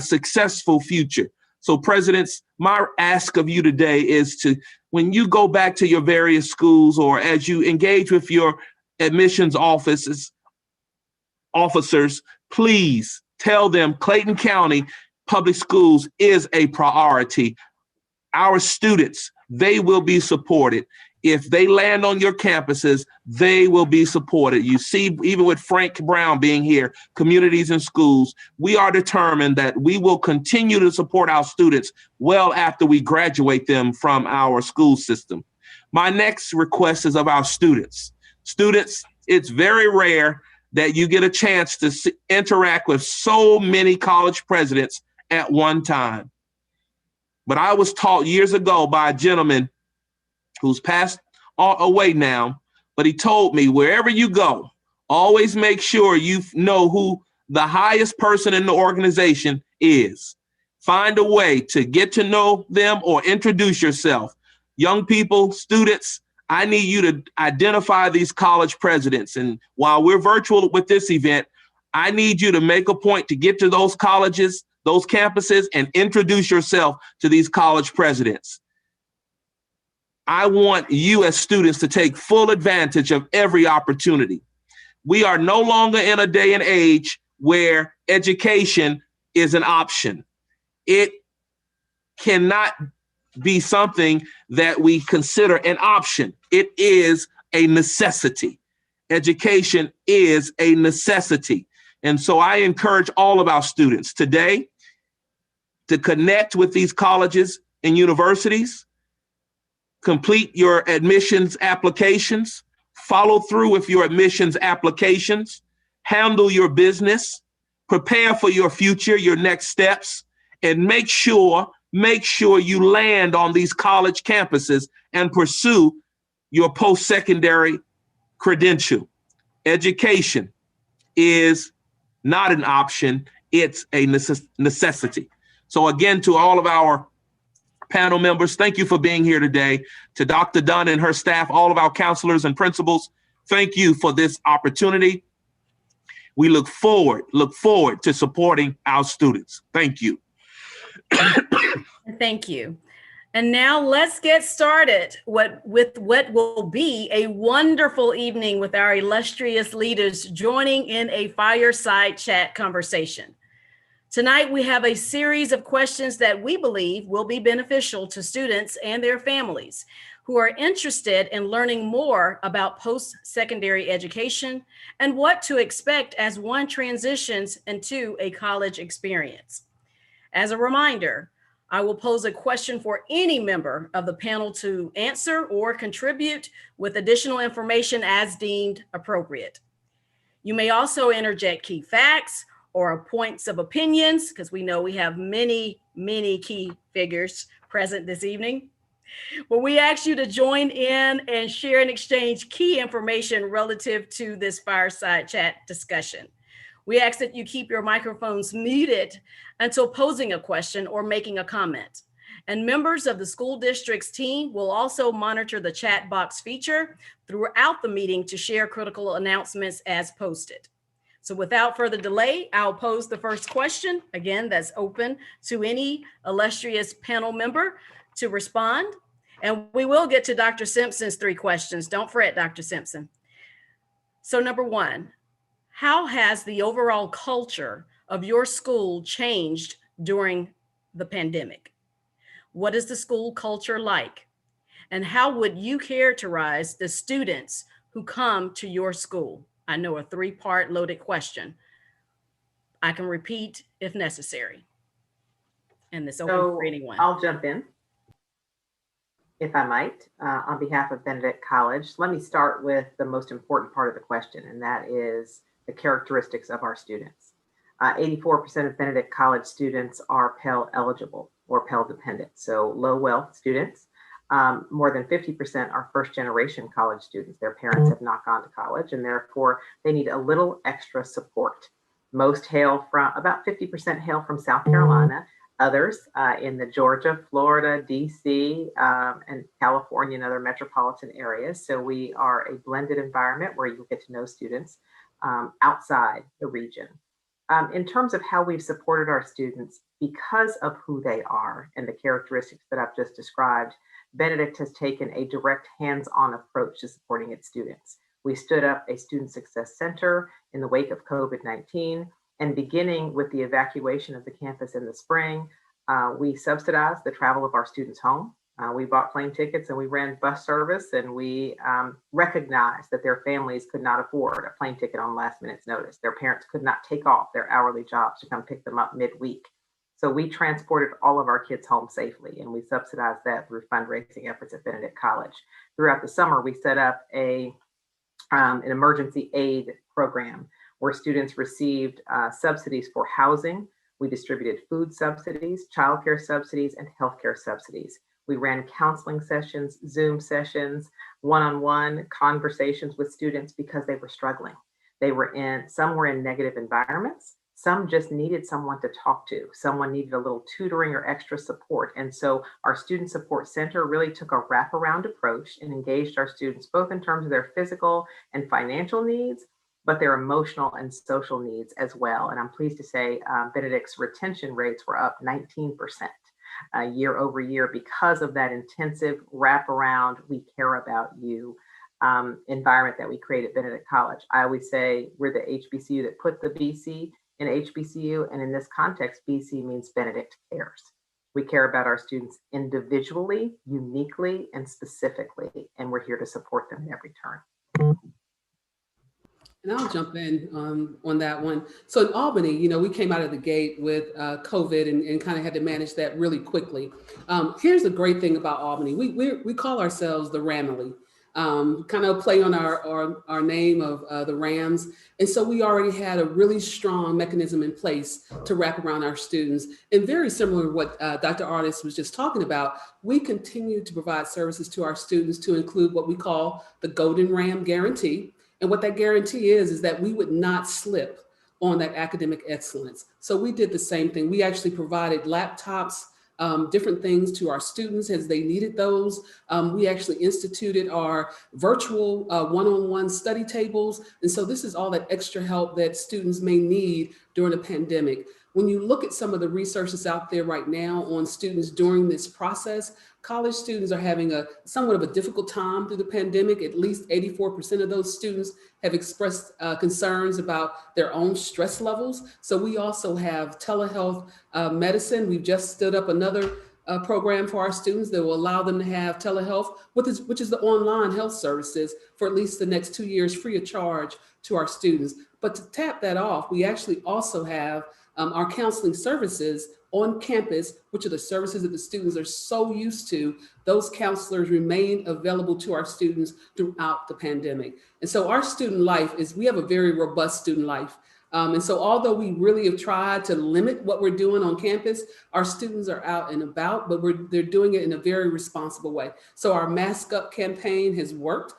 successful future. So presidents, my ask of you today is to, when you go back to your various schools or as you engage with your admissions officers, please tell them Clayton County Public Schools is a priority. Our students, they will be supported. If they land on your campuses, they will be supported. You see, even with Frank Brown being here, communities and schools, we are determined that we will continue to support our students well after we graduate them from our school system. My next request is of our students. Students, it's very rare that you get a chance to interact with so many college presidents at one time. But I was taught years ago by a gentleman who's passed away now, but he told me, wherever you go, always make sure you know who the highest person in the organization is. Find a way to get to know them or introduce yourself. Young people, students, I need you to identify these college presidents. And while we're virtual with this event, I need you to make a point to get to those colleges, those campuses, and introduce yourself to these college presidents. I want you as students to take full advantage of every opportunity. We are no longer in a day and age where education is an option. It cannot be something that we consider an option. It is a necessity. Education is a necessity. And so I encourage all of our students today to connect with these colleges and universities, complete your admissions applications, follow through with your admissions applications, handle your business, prepare for your future, your next steps, and make sure you land on these college campuses and pursue your post-secondary credential. Education is not an option, it's a necessity. So again, to all of our panel members, thank you for being here today. To Dr. Dunn and her staff, all of our counselors and principals, thank you for this opportunity. We look forward to supporting our students. Thank you. Thank you. And now let's get started with what will be a wonderful evening with our illustrious leaders joining in a fireside chat conversation. Tonight, we have a series of questions that we believe will be beneficial to students and their families who are interested in learning more about post-secondary education and what to expect as one transitions into a college experience. As a reminder, I will pose a question for any member of the panel to answer or contribute with additional information as deemed appropriate. You may also interject key facts or points of opinions, because we know we have many key figures present this evening. Well, we ask you to join in and share and exchange key information relative to this fireside chat discussion. We ask that you keep your microphones muted until posing a question or making a comment. And members of the school district's team will also monitor the chat box feature throughout the meeting to share critical announcements as posted. So without further delay, I'll pose the first question. Again, that's open to any illustrious panel member to respond. And we will get to Dr. Simpson's 3 questions. Don't fret, Dr. Simpson. So number 1, how has the overall culture of your school changed during the pandemic? What is the school culture like? And how would you characterize the students who come to your school? I know a 3-part loaded question. I can repeat if necessary. And this open for anyone. I'll jump in, if I might, on behalf of Benedict College. Let me start with the most important part of the question, and that is the characteristics of our students. 84% of Benedict College students are Pell eligible or Pell dependent, so low wealth students. More than 50% are first generation college students. Their parents have not gone to college, and therefore they need a little extra support. Most hail from, about 50% hail from South Carolina, others in the Georgia, Florida, DC, and California and other metropolitan areas. So we are a blended environment where you get to know students outside the region. In terms of how we've supported our students, because of who they are and the characteristics that I've just described, Benedict has taken a direct hands-on approach to supporting its students. We stood up a Student Success Center in the wake of COVID-19, and beginning with the evacuation of the campus in the spring, we subsidized the travel of our students home. We bought plane tickets and we ran bus service, and we recognized that their families could not afford a plane ticket on last minute's notice. Their parents could not take off their hourly jobs to come pick them up midweek. So we transported all of our kids home safely, and we subsidized that through fundraising efforts at Benedict College. Throughout the summer, we set up an emergency aid program where students received subsidies for housing. We distributed food subsidies, childcare subsidies, and healthcare subsidies. We ran counseling sessions, Zoom sessions, one-on-one conversations with students because they were struggling. Some were in negative environments. Some just needed someone to talk to. Someone needed a little tutoring or extra support. And so our Student Support Center really took a wraparound approach and engaged our students both in terms of their physical and financial needs, but their emotional and social needs as well. And I'm pleased to say Benedict's retention rates were up 19% year over year because of that intensive wraparound, we care about you environment that we create at Benedict College. I always say we're the HBCU that put the BC in HBCU, and in this context, BC means Benedict cares. We care about our students individually, uniquely, and specifically, and we're here to support them in every turn. And I'll jump in on that one. So in Albany, we came out of the gate with COVID and kind of had to manage that really quickly. Here's the great thing about Albany. We call ourselves the Ramily. Kind of play on our name of the Rams. And so we already had a really strong mechanism in place to wrap around our students. And very similar to what Dr. Artis was just talking about, we continue to provide services to our students to include what we call the Golden Ram Guarantee. And what that guarantee is that we would not slip on that academic excellence. So we did the same thing. We actually provided laptops, different things to our students as they needed those. We actually instituted our virtual one-on-one study tables. And so this is all that extra help that students may need during the pandemic. When you look at some of the resources out there right now on students during this process, college students are having somewhat of a difficult time through the pandemic. At least 84% of those students have expressed concerns about their own stress levels. So we also have telehealth medicine. We've just stood up another program for our students that will allow them to have telehealth, which is the online health services for at least the next 2 years free of charge to our students. But to tap that off, we actually also have our counseling services on campus, which are the services that the students are so used to. Those counselors remain available to our students throughout the pandemic. And so our student life we have a very robust student life. And so although we really have tried to limit what we're doing on campus, our students are out and about, but they're doing it in a very responsible way. So our Mask Up campaign has worked.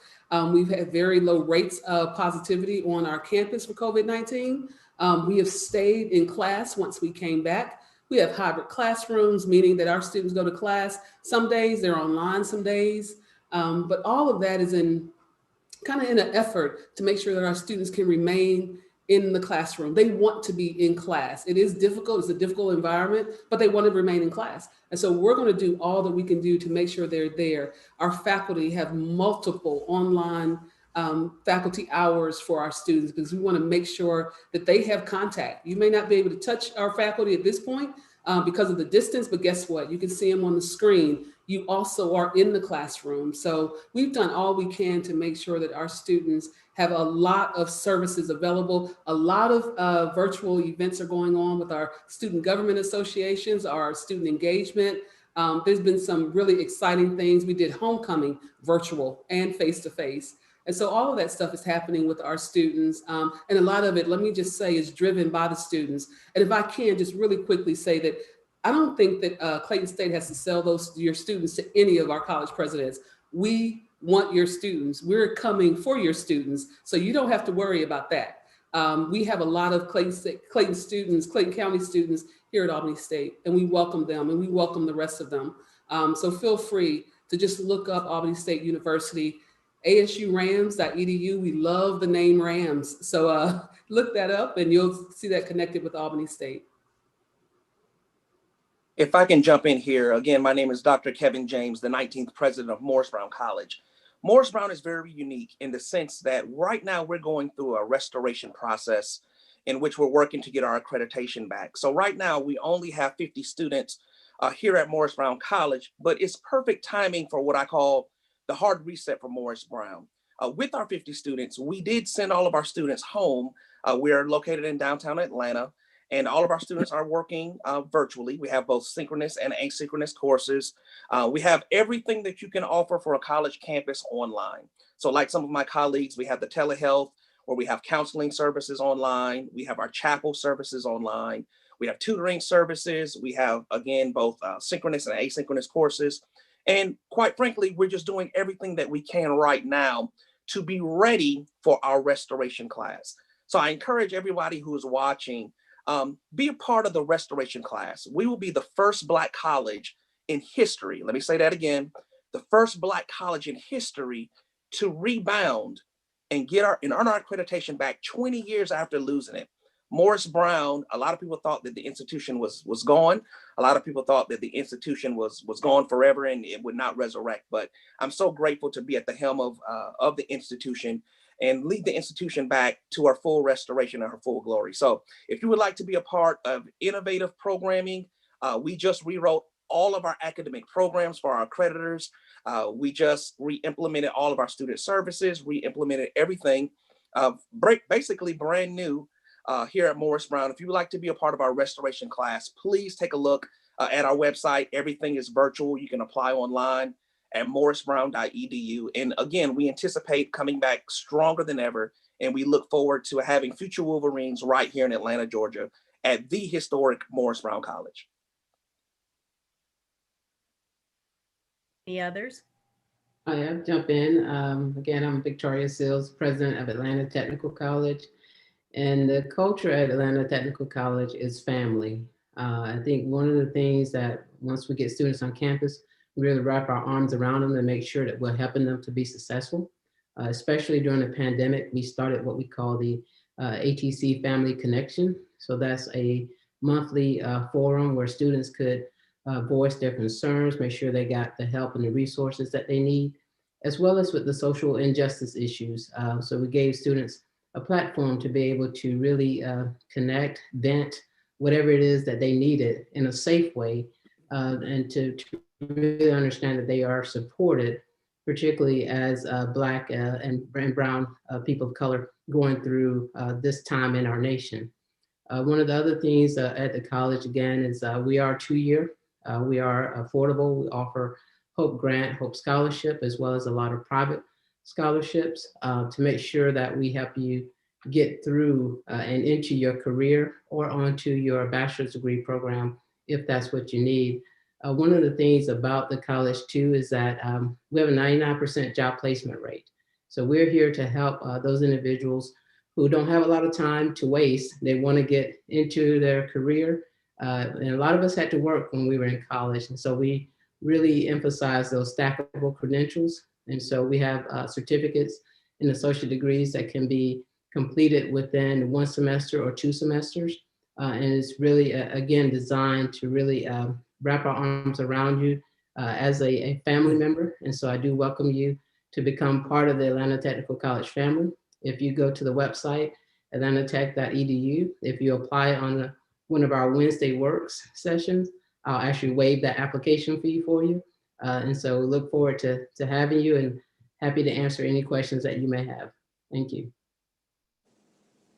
We've had very low rates of positivity on our campus for COVID-19. We have stayed in class once we came back. We have hybrid classrooms, meaning that our students go to class. Some days they're online, some days, but all of that is in an effort to make sure that our students can remain in the classroom. They want to be in class. It is difficult, it's a difficult environment, but they want to remain in class. And so we're going to do all that we can do to make sure they're there. Our faculty have multiple online faculty hours for our students because we want to make sure that they have contact. You may not be able to touch our faculty at this point because of the distance, but guess what? You can see them on the screen. You also are in the classroom. So we've done all we can to make sure that our students have a lot of services available. A lot of virtual events are going on with our student government associations, our student engagement. There's been some really exciting things. We did homecoming virtual and face-to-face. And so all of that stuff is happening with our students. And a lot of it, let me just say, is driven by the students. And if I can just really quickly say that I don't think that Clayton State has to sell your students to any of our college presidents. We want your students. We're coming for your students. So you don't have to worry about that. We have a lot of Clayton students, Clayton County students here at Albany State, and we welcome them and we welcome the rest of them. So feel free to just look up Albany State University, ASURams.edu. We love the name Rams. So look that up and you'll see that connected with Albany State. If I can jump in here, again, my name is Dr. Kevin James, the 19th president of Morris Brown College. Morris Brown is very unique in the sense that right now we're going through a restoration process in which we're working to get our accreditation back. So right now we only have 50 students here at Morris Brown College, but it's perfect timing for what I call the hard reset for Morris Brown. With our 50 students, we did send all of our students home. We're located in downtown Atlanta. And all of our students are working virtually. We have both synchronous and asynchronous courses. We have everything that you can offer for a college campus online. So like some of my colleagues, we have the telehealth, where we have counseling services online. We have our chapel services online. We have tutoring services. We have, again, both synchronous and asynchronous courses. And quite frankly, we're just doing everything that we can right now to be ready for our restoration class. So I encourage everybody who is watching, be a part of the restoration class. We will be the first Black college in history. Let me say that again. The first Black college in history to rebound and earn our accreditation back 20 years after losing it. Morris Brown, a lot of people thought that the institution was gone. A lot of people thought that the institution was gone forever and it would not resurrect. But I'm so grateful to be at the helm of the institution and lead the institution back to our full restoration and her full glory. So if you would like to be a part of innovative programming, we just rewrote all of our academic programs for our accreditors. We just re-implemented all of our student services, re-implemented everything, basically brand new here at Morris Brown. If you would like to be a part of our restoration class, please take a look at our website. Everything is virtual. You can apply online at morrisbrown.edu. And again, we anticipate coming back stronger than ever. And we look forward to having future Wolverines right here in Atlanta, Georgia at the historic Morris Brown College. Any others? I'll jump in. Again, I'm Victoria Sills, president of Atlanta Technical College. And the culture at Atlanta Technical College is family. I think one of the things that once we get students on campus, we really wrap our arms around them and make sure that we're helping them to be successful. Especially during the pandemic, we started what we call the ATC Family Connection. So that's a monthly forum where students could voice their concerns, make sure they got the help and the resources that they need, as well as with the social injustice issues. So we gave students a platform to be able to really connect, vent, whatever it is that they needed in a safe way, and to really understand that they are supported, particularly as Black and brown people of color going through this time in our nation. One of the other things at the college, again, is we are 2-year. We are affordable. We offer Hope Grant, Hope Scholarship, as well as a lot of private scholarships to make sure that we help you get through and into your career or onto your bachelor's degree program if that's what you need. One of the things about the college too is that we have a 99% job placement rate. So we're here to help those individuals who don't have a lot of time to waste. They want to get into their career. And a lot of us had to work when we were in college. And so we really emphasize those stackable credentials. And so we have certificates and associate degrees that can be completed within 1 semester or 2 semesters. And it's really, again, designed to really wrap our arms around you as a family member. And so I do welcome you to become part of the Atlanta Technical College family. If you go to the website, atlantatech.edu, if you apply on one of our Wednesday works sessions, I'll actually waive that application fee for you. And so we look forward to having you, and happy to answer any questions that you may have. Thank you.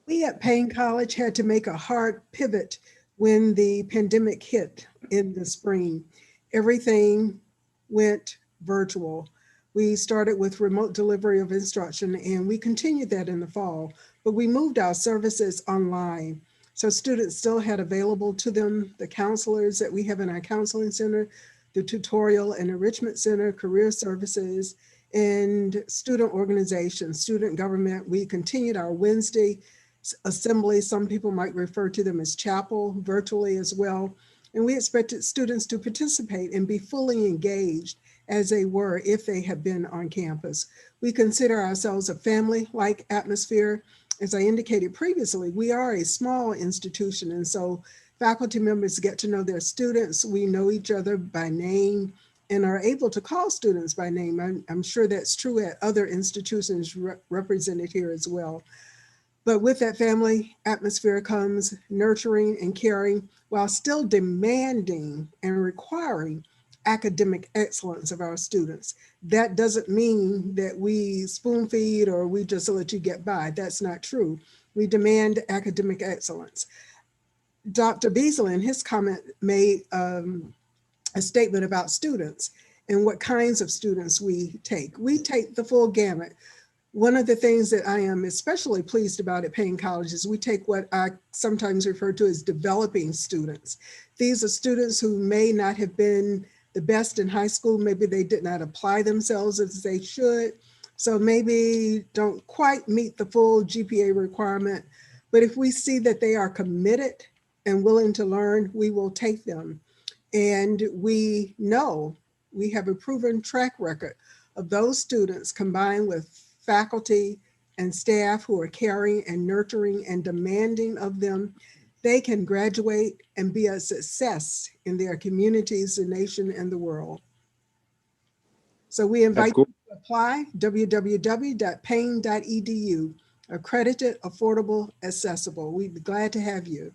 We at Payne College had to make a hard pivot when the pandemic hit in the spring. Everything went virtual. We started with remote delivery of instruction, and we continued that in the fall, but we moved our services online. So students still had available to them the counselors that we have in our counseling center, the tutorial and enrichment center, career services, and student organizations, student government. We continued our Wednesday assembly. Some people might refer to them as chapel, virtually as well. And we expected students to participate and be fully engaged as they were if they had been on campus. We consider ourselves a family-like atmosphere. As I indicated previously, we are a small institution, and so faculty members get to know their students. We know each other by name and are able to call students by name. I'm sure that's true at other institutions represented here as well. But with that family atmosphere comes nurturing and caring while still demanding and requiring academic excellence of our students. That doesn't mean that we spoon feed or we just let you get by. That's not true. We demand academic excellence. Dr. Beasley in his comment made a statement about students and what kinds of students we take. We take the full gamut. One of the things that I am especially pleased about at Payne College is we take what I sometimes refer to as developing students. These are students who may not have been the best in high school. Maybe they did not apply themselves as they should. So maybe don't quite meet the full GPA requirement. But if we see that they are committed and willing to learn, we will take them. And we know we have a proven track record of those students combined with faculty and staff who are caring and nurturing and demanding of them. They can graduate and be a success in their communities, the nation, and the world. So we invite you to apply, www.paine.edu, accredited, affordable, accessible. We'd be glad to have you.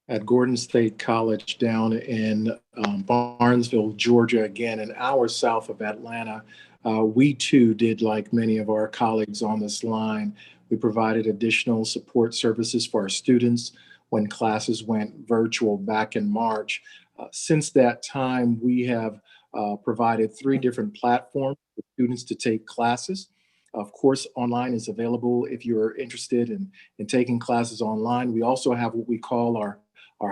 At Gordon State College down in Barnesville, Georgia, again, an hour south of Atlanta. We too did like many of our colleagues on this line. We provided additional support services for our students when classes went virtual back in March. Since that time, we have provided 3 different platforms for students to take classes. Of course, online is available if you're interested in taking classes online. We also have what we call our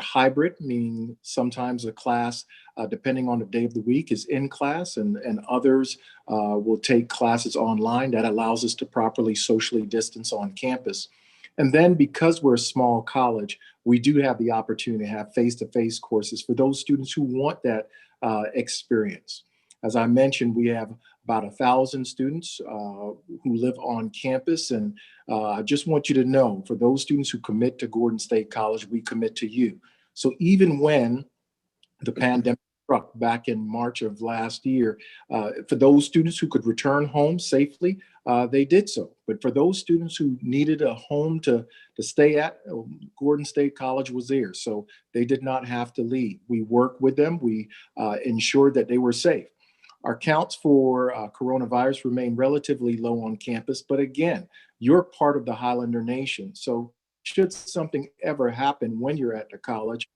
hybrid, meaning sometimes a class, depending on the day of the week, is in class, and others will take classes online. That allows us to properly socially distance on campus. And then because we're a small college, we do have the opportunity to have face-to-face courses for those students who want that experience. As I mentioned, we have about 1,000 students who live on campus. And I just want you to know, for those students who commit to Gordon State College, we commit to you. So even when the pandemic struck back in March of last year, for those students who could return home safely, they did so. But for those students who needed a home to stay at, Gordon State College was there. So they did not have to leave. We worked with them. We ensured that they were safe. Our counts for coronavirus remain relatively low on campus, but again, you're part of the Highlander Nation. So should something ever happen when you're at the college,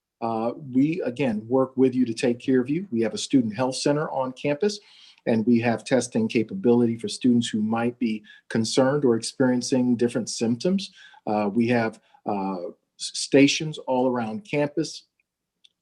we again work with you to take care of you. We have a student health center on campus, and we have testing capability for students who might be concerned or experiencing different symptoms. We have stations all around campus,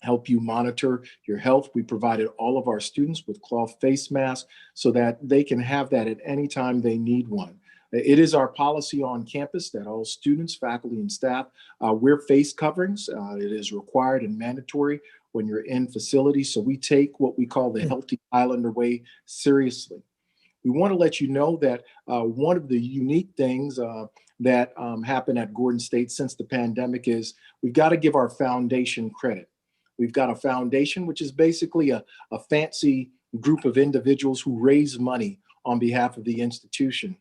help you monitor your health. We provided all of our students with cloth face masks so that they can have that at any time they need one. It is our policy on campus that all students, faculty, and staff wear face coverings. It is required and mandatory when you're in facilities. So we take what we call the Healthy Islander Way seriously. We want to let you know that one of the unique things that happened at Gordon State since the pandemic is we've got to give our foundation credit. We've got a foundation, which is basically a fancy group of individuals who raise money on behalf of the institution.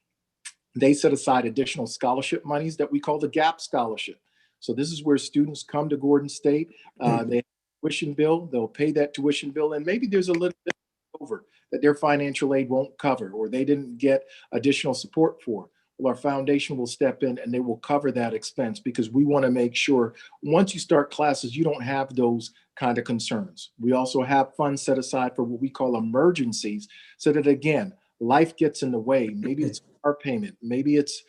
They set aside additional scholarship monies that we call the GAP Scholarship. So this is where students come to Gordon State, they have a tuition bill, they'll pay that tuition bill, and maybe there's a little bit over that their financial aid won't cover or they didn't get additional support for. Well, our foundation will step in and they will cover that expense because we want to make sure once you start classes, you don't have those kind of concerns. We also have funds set aside for what we call emergencies so that, again, life gets in the way. Maybe it's car payment, maybe it's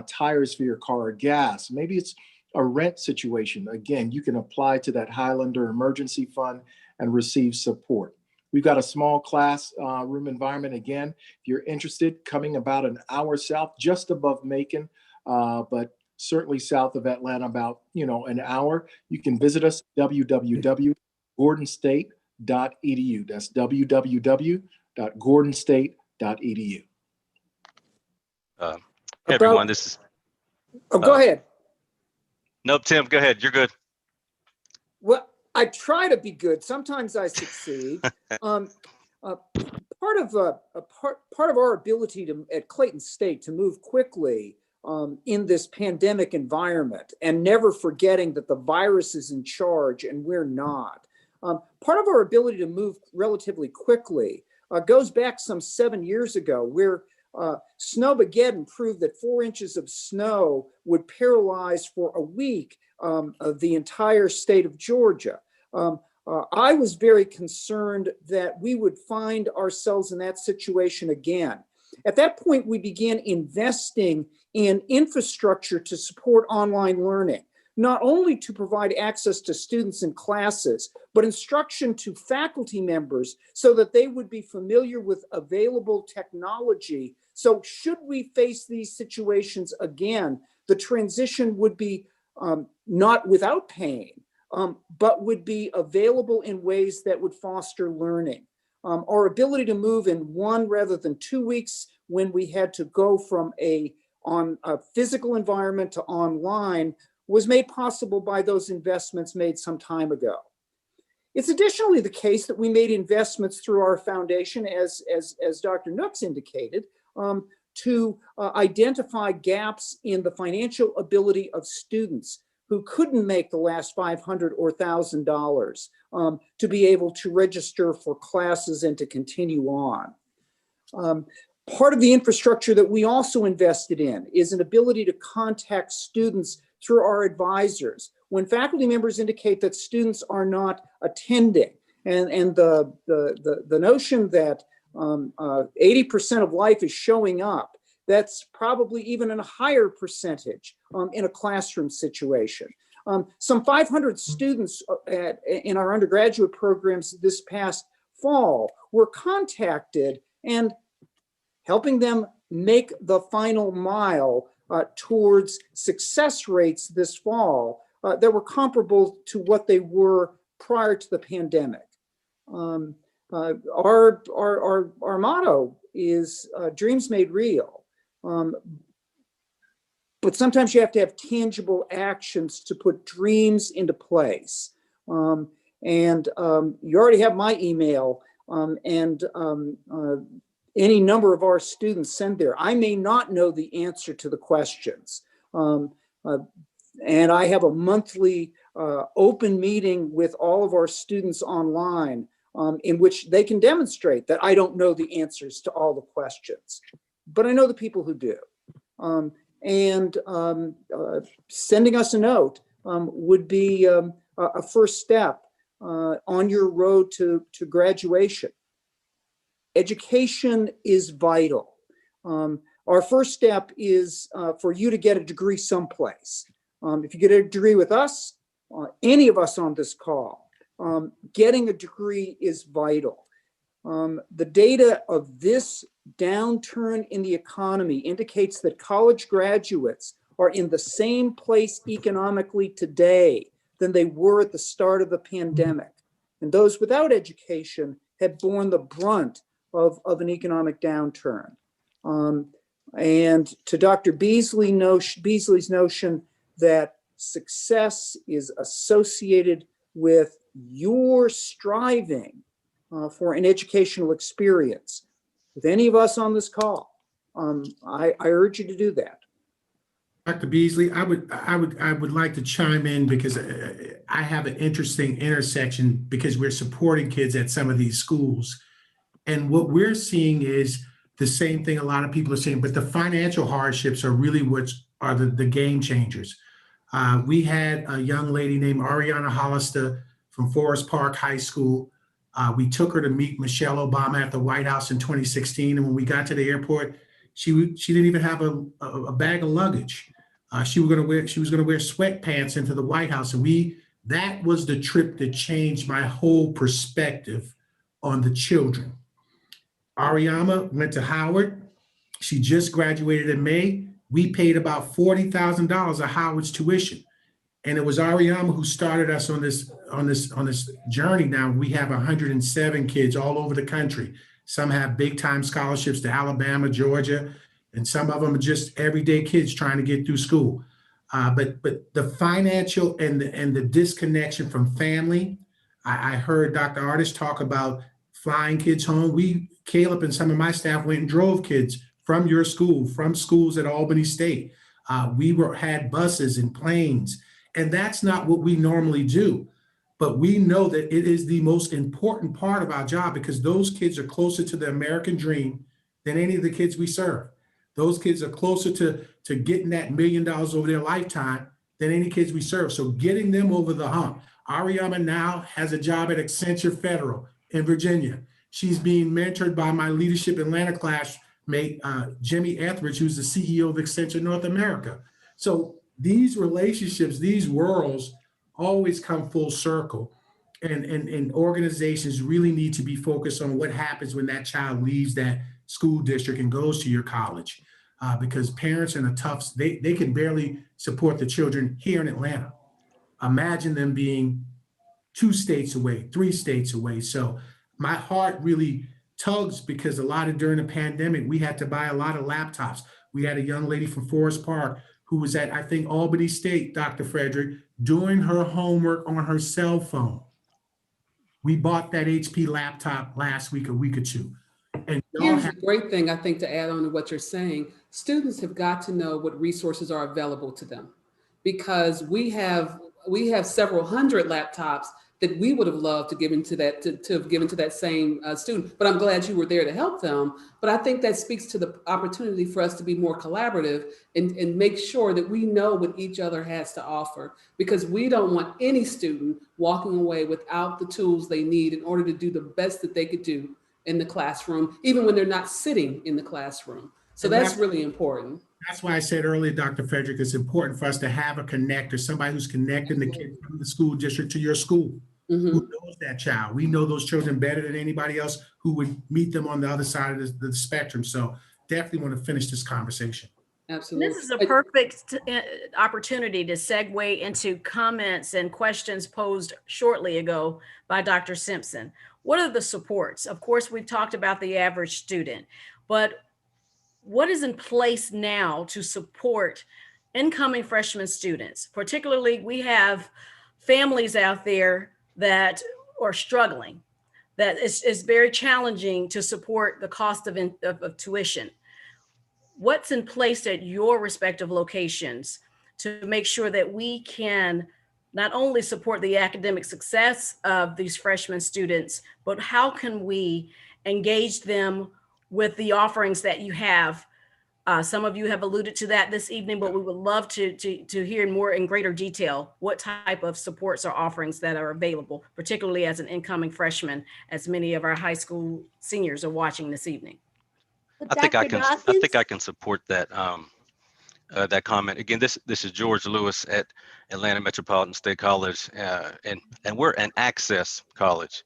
tires for your car or gas, maybe it's a rent situation. Again, you can apply to that Highlander Emergency Fund and receive support. We've got a small class room environment. Again, if you're interested, coming about an hour south, just above Macon, but certainly south of Atlanta, about an hour. You can visit us www.gordonstate.edu. That's www.gordonstate.edu. Hey everyone, this is. Oh, go ahead. Nope, Tim, go ahead. You're good. Well, I try to be good. Sometimes I succeed. Part of our ability at Clayton State to move quickly in this pandemic environment and never forgetting that the virus is in charge and we're not. Part of our ability to move relatively quickly goes back some 7 years ago, where Snowmageddon proved that 4 inches of snow would paralyze for a week the entire state of Georgia. I was very concerned that we would find ourselves in that situation again. At that point, we began investing in infrastructure to support online learning, not only to provide access to students in classes, but instruction to faculty members so that they would be familiar with available technology. So should we face these situations again, the transition would be not without pain, but would be available in ways that would foster learning. Our ability to move in 1 rather than 2 weeks when we had to go from a physical environment to online was made possible by those investments made some time ago. It's additionally the case that we made investments through our foundation, as Dr. Nooks indicated, to identify gaps in the financial ability of students who couldn't make the last $500 or $1,000 to be able to register for classes and to continue on. Part of the infrastructure that we also invested in is an ability to contact students through our advisors. When faculty members indicate that students are not attending, and the notion that 80% of life is showing up, that's probably even a higher percentage in a classroom situation. Some 500 students in our undergraduate programs this past fall were contacted, and helping them make the final mile towards success rates this fall that were comparable to what they were prior to the pandemic. Our motto is dreams made real. But sometimes you have to have tangible actions to put dreams into place. You already have my email, any number of our students send there. I may not know the answer to the questions. And I have a monthly open meeting with all of our students online in which they can demonstrate that I don't know the answers to all the questions, but I know the people who do. Sending us a note would be a first step on your road to graduation. Education is vital. Our first step is for you to get a degree someplace. If you get a degree with us, any of us on this call, getting a degree is vital. The data of this downturn in the economy indicates that college graduates are in the same place economically today than they were at the start of the pandemic. And those without education had borne the brunt of an economic downturn. And to Dr. Beasley's notion that success is associated with your striving for an educational experience, with any of us on this call, I urge you to do that. Dr. Beasley, I would like to chime in because I have an interesting intersection because we're supporting kids at some of these schools. And what we're seeing is the same thing a lot of people are saying, but the financial hardships are really what are the game changers. We had a young lady named Ariana Hollister from Forest Park High School. We took her to meet Michelle Obama at the White House in 2016. And when we got to the airport, she didn't even have a bag of luggage. She was going to wear sweatpants into the White House. And that was the trip that changed my whole perspective on the children. Ariana went to Howard. She just graduated in May. We paid about $40,000 of Howard's tuition. And it was Ariana who started us on this journey. Now we have 107 kids all over the country. Some have big time scholarships to Alabama, Georgia, and some of them are just everyday kids trying to get through school. But the financial and the disconnection from family, I heard Dr. Artis talk about flying kids home. Caleb and some of my staff went and drove kids from your school, from schools at Albany State. We had buses and planes, and that's not what we normally do. But we know that it is the most important part of our job because those kids are closer to the American dream than any of the kids we serve. Those kids are closer to getting that $1 million over their lifetime than any kids we serve. So getting them over the hump. Ariana now has a job at Accenture Federal in Virginia. She's being mentored by my Leadership Atlanta classmate, Jimmy Etheridge, who's the CEO of Accenture North America. So these relationships, these worlds always come full circle. And organizations really need to be focused on what happens when that child leaves that school district and goes to your college, because parents in a tough, they can barely support the children here in Atlanta. Imagine them being 2 states away, 3 states away. So my heart really tugs because during the pandemic, we had to buy a lot of laptops. We had a young lady from Forest Park who was at, I think, Albany State, Dr. Frederick, doing her homework on her cell phone. We bought that HP laptop last week, a week or two. And here's the great thing, I think, to add on to what you're saying. Students have got to know what resources are available to them because we have several hundred laptops that we would have loved to give into that to have given to that same student. But I'm glad you were there to help them. But I think that speaks to the opportunity for us to be more collaborative and make sure that we know what each other has to offer, because we don't want any student walking away without the tools they need in order to do the best that they could do in the classroom, even when they're not sitting in the classroom. So that's really important. That's why I said earlier, Dr. Frederick, it's important for us to have a connector, somebody who's connecting the kid from the school district to your school. Who knows that child. We know those children better than anybody else who would meet them on the other side of the spectrum. So definitely want to finish this conversation. Absolutely. This is a perfect opportunity to segue into comments and questions posed shortly ago by Dr. Simpson. What are the supports? Of course, we've talked about the average student, but what is in place now to support incoming freshman students? Particularly, we have families out there that are struggling, that it's very challenging to support the cost of tuition. What's in place at your respective locations to make sure that we can not only support the academic success of these freshman students, but how can we engage them with the offerings that you have? Some of you have alluded to that this evening, but we would love to hear more in greater detail what type of supports or offerings that are available, particularly as an incoming freshman, as many of our high school seniors are watching this evening. I think I can support that that comment. Again, this is Georj Lewis at Atlanta Metropolitan State College, and we're an access college,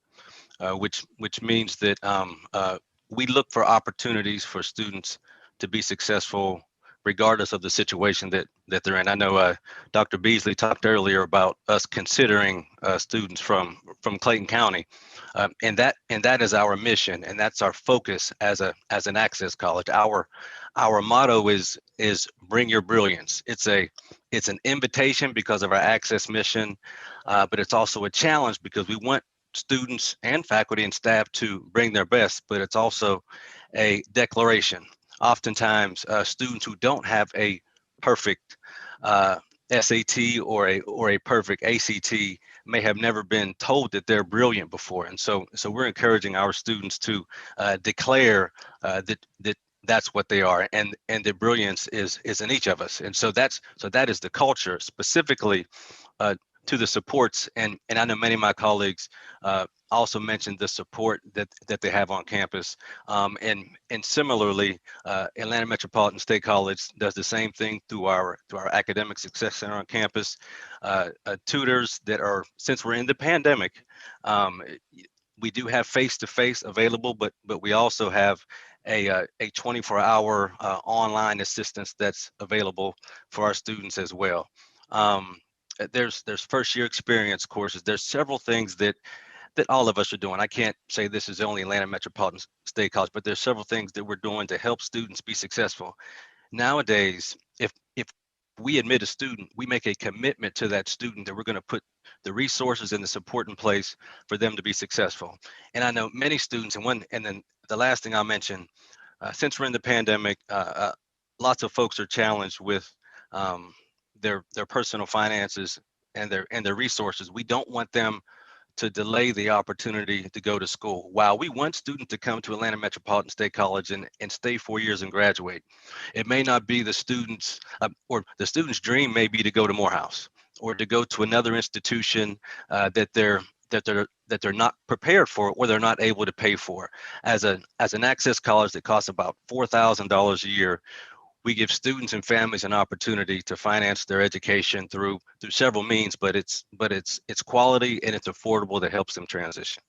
which means that we look for opportunities for students to be successful regardless of the situation that they're in. I know Dr. Beasley talked earlier about us considering students from Clayton County, and that is our mission, and that's our focus as an access college. Our motto is bring your brilliance. It's an invitation because of our access mission, but it's also a challenge because we want students and faculty and staff to bring their best, but it's also a declaration. Oftentimes, students who don't have a perfect SAT or a perfect ACT may have never been told that they're brilliant before, and so we're encouraging our students to declare that's what they are, and the brilliance is in each of us, and so that is the culture specifically to the supports, and I know many of my colleagues also mentioned the support that they have on campus, and similarly, Atlanta Metropolitan State College does the same thing through our Academic Success Center on campus, tutors that are, since we're in the pandemic, we do have face-to-face available, but we also have a 24-hour online assistance that's available for our students as well. There's first year experience courses. There's several things that all of us are doing. I can't say this is only Atlanta Metropolitan State College, but there's several things that we're doing to help students be successful. Nowadays, if we admit a student, we make a commitment to that student that we're going to put the resources and the support in place for them to be successful. And I know many students, and then the last thing I'll mention, since we're in the pandemic, lots of folks are challenged with their personal finances and their resources. We don't want them to delay the opportunity to go to school. While we want students to come to Atlanta Metropolitan State College and stay 4 years and graduate, it may not be the students, or the student's dream may be to go to Morehouse or to go to another institution that they're not prepared for or they're not able to pay for. As an access college that costs about $4,000 a year, we give students and families an opportunity to finance their education through several means, but it's quality and it's affordable that helps them transition.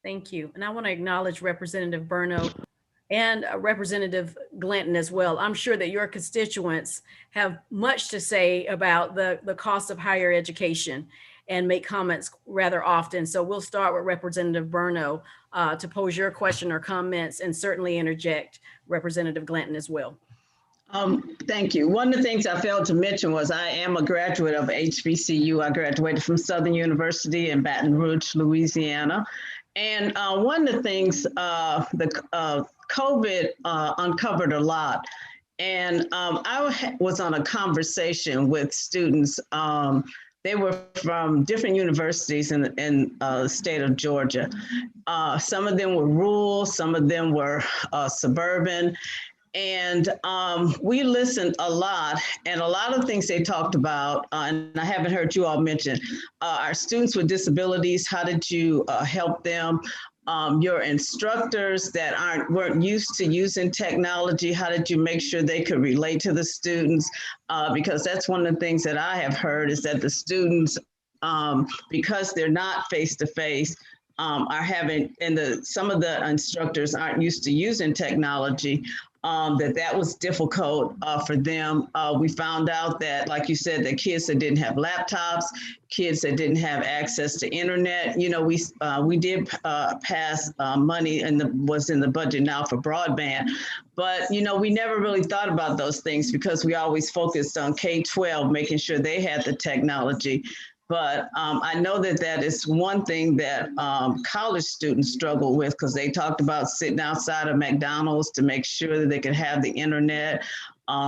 Thank you. And I want to acknowledge Representative Burnough and Representative Glanton as well. I'm sure that your constituents have much to say about the cost of higher education and make comments rather often. So we'll start with Representative Burnough to pose your question or comments, and certainly interject Representative Glanton as well. Thank you. One of the things I failed to mention was I am a graduate of HBCU. I graduated from Southern University in Baton Rouge, Louisiana. And one of the things, the COVID uncovered a lot. And I was on a conversation with students. They were from different universities in the state of Georgia. Some of them were rural, some of them were suburban. And we listened a lot, and a lot of things they talked about, and I haven't heard you all mention, our students with disabilities. How did you help them? Your instructors that weren't used to using technology, how did you make sure they could relate to the students? Because that's one of the things that I have heard is that the students, because they're not face-to-face, are having, and some of the instructors aren't used to using technology, that was difficult for them. We found out that, like you said, the kids that didn't have laptops, kids that didn't have access to internet, we did pass money and was in the budget now for broadband, but we never really thought about those things because we always focused on K-12, making sure they had the technology. But I know that is one thing that college students struggle with, because they talked about sitting outside of McDonald's to make sure that they could have the internet.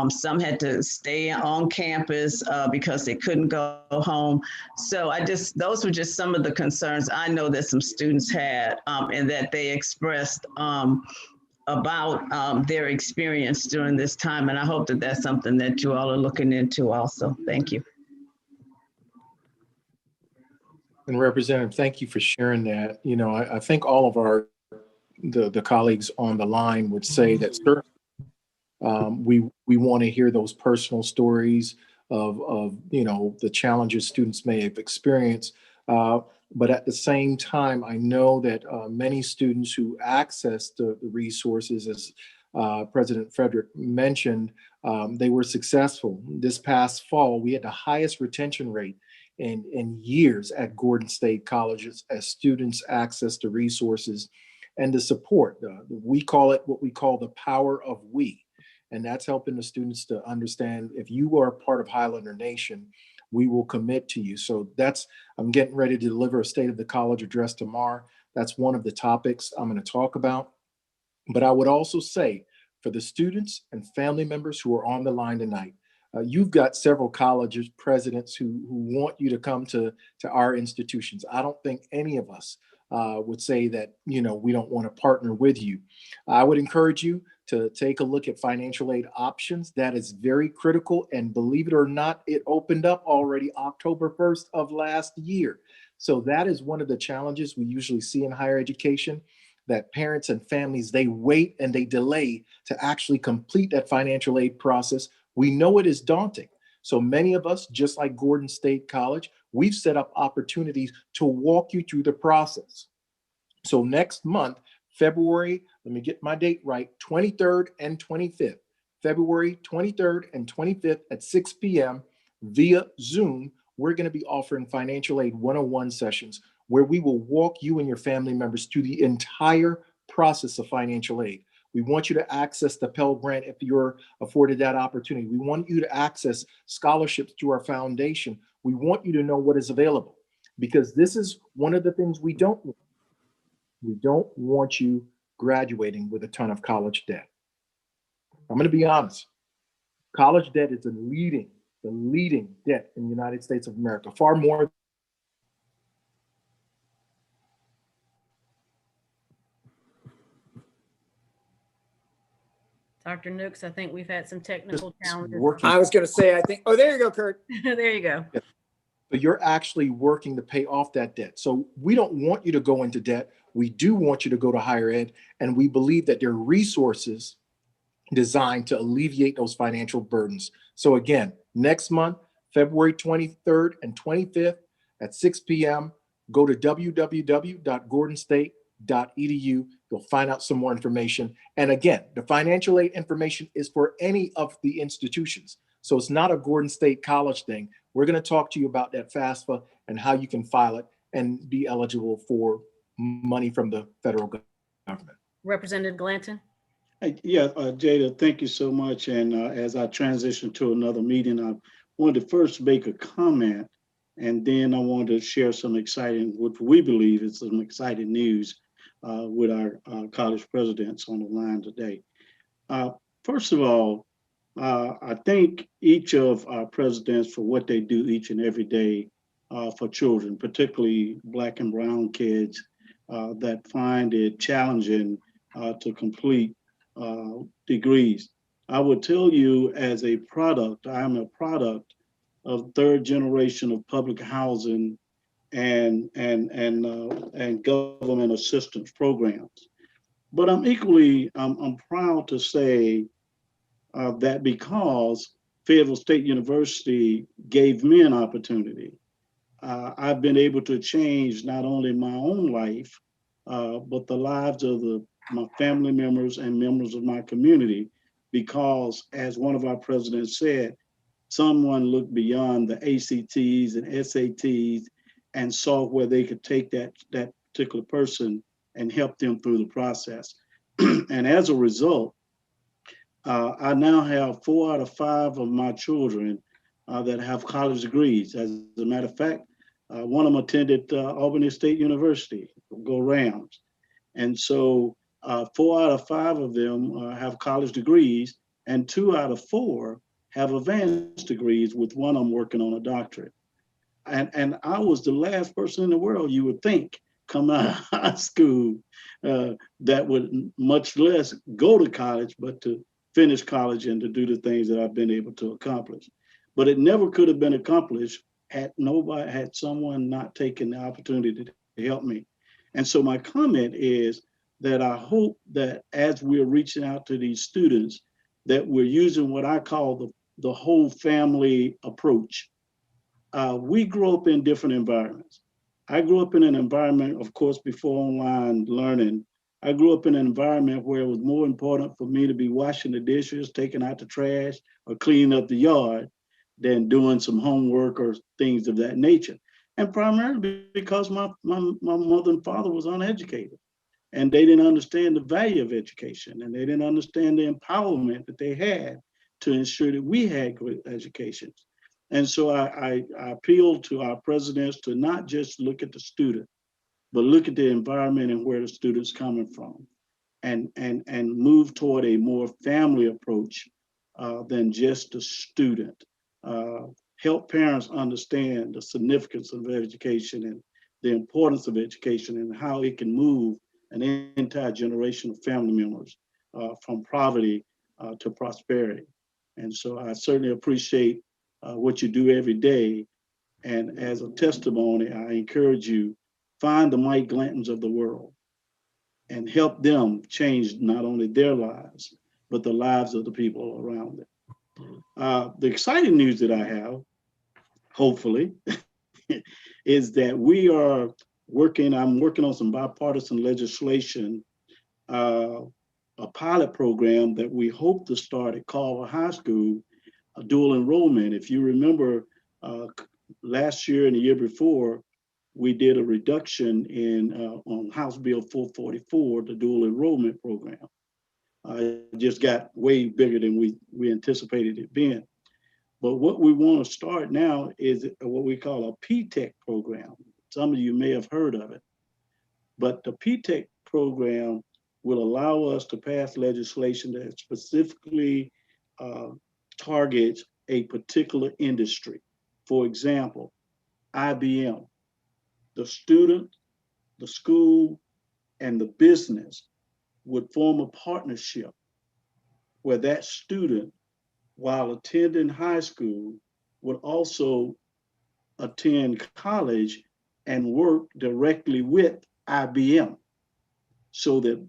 Some had to stay on campus because they couldn't go home. So those were just some of the concerns I know that some students had and that they expressed about their experience during this time. And I hope that that's something that you all are looking into also. Thank you. And Representative, thank you for sharing that. I think all of the colleagues on the line would say that certainly we want to hear those personal stories of the challenges students may have experienced. But at the same time, I know that many students who access the resources, as President Frederick mentioned, they were successful. This past fall, we had the highest retention rate in years at Gordon State Colleges as students access the resources and the support. We call it what we call the power of we. And that's helping the students to understand, if you are part of Highlander Nation, we will commit to you. So I'm getting ready to deliver a State of the College address tomorrow. That's one of the topics I'm going to talk about. But I would also say, for the students and family members who are on the line tonight, you've got several colleges presidents who want you to come to our institutions. I don't think any of us would say that, we don't want to partner with you. I would encourage you to take a look at financial aid options. That is very critical. And believe it or not, it opened up already October 1st of last year. So that is one of the challenges we usually see in higher education, that parents and families, they wait and they delay to actually complete that financial aid process. We know it is daunting. So many of us, just like Gordon State College, we've set up opportunities to walk you through the process. So next month, February, let me get my date right, 23rd and 25th, February 23rd and 25th at 6 p.m. via Zoom, we're going to be offering financial aid 101 sessions where we will walk you and your family members through the entire process of financial aid. We want you to access the Pell Grant if you're afforded that opportunity. We want you to access scholarships through our foundation. We want you to know what is available, because this is one of the things we don't want. We don't want you graduating with a ton of college debt. I'm going to be honest. College debt is the leading debt in the United States of America, far more. Dr. Nooks, I think we've had some technical challenges. I was going to say, I think, oh, there you go, Kurt. There you go. Yeah. But you're actually working to pay off that debt. So we don't want you to go into debt. We do want you to go to higher ed. And we believe that there are resources designed to alleviate those financial burdens. So again, next month, February 23rd and 25th at 6 p.m., go to www.gordonstate.edu. You'll find out some more information. And again, the financial aid information is for any of the institutions. So it's not a Gordon State College thing. We're going to talk to you about that FAFSA and how you can file it and be eligible for money from the federal government. Representative Glanton. Yeah, Jada, thank you so much. And as I transition to another meeting, I wanted to first make a comment, and then I wanted to share some exciting, what we believe is some exciting news with our college presidents on the line today. First of all, I thank each of our presidents for what they do each and every day for children, particularly Black and brown kids that find it challenging to complete degrees. I would tell you, as a product, I am a product of third generation of public housing and government assistance programs. But I'm equally, I'm proud to say that because Fayetteville State University gave me an opportunity, I've been able to change not only my own life, but the lives of my family members and members of my community, because as one of our presidents said, someone looked beyond the ACTs and SATs and saw where they could take that particular person and help them through the process. And as a result, I now have 4 out of 5 of my children that have college degrees. As a matter of fact, one of them attended Albany State University, go Rams. And so 4 out of 5 of them have college degrees, and 2 out of 4 have advanced degrees, with one of them working on a doctorate. And I was the last person in the world you would think come out of high school that would much less go to college, but to finish college and to do the things that I've been able to accomplish. But it never could have been accomplished had someone not taken the opportunity to help me. And so my comment is that I hope that as we're reaching out to these students, that we're using what I call the whole family approach. We grow up in different environments. I grew up in an environment, of course, before online learning. I grew up in an environment where it was more important for me to be washing the dishes, taking out the trash, or cleaning up the yard than doing some homework or things of that nature. And primarily because my mother and father was uneducated, and they didn't understand the value of education, and they didn't understand the empowerment that they had to ensure that we had great educations. And so I appeal to our presidents to not just look at the student, but look at the environment and where the student's coming from, and move toward a more family approach than just the student. Help parents understand the significance of education and the importance of education and how it can move an entire generation of family members from poverty to prosperity. And so I certainly appreciate what you do every day. And as a testimony, I encourage you, find the Mike Glantons of the world and help them change not only their lives, but the lives of the people around them. The exciting news that I have, hopefully, is that I'm working on some bipartisan legislation, a pilot program that we hope to start at Carver High School, a dual enrollment. If you remember, last year and the year before, we did a reduction in on House Bill 444, the dual enrollment program. It just got way bigger than we anticipated it being. But what we want to start now is what we call a P-TECH program. Some of you may have heard of it. But the P-TECH program will allow us to pass legislation that specifically targets a particular industry. For example, IBM. The student, the school, and the business would form a partnership where that student, while attending high school, would also attend college and work directly with IBM, so that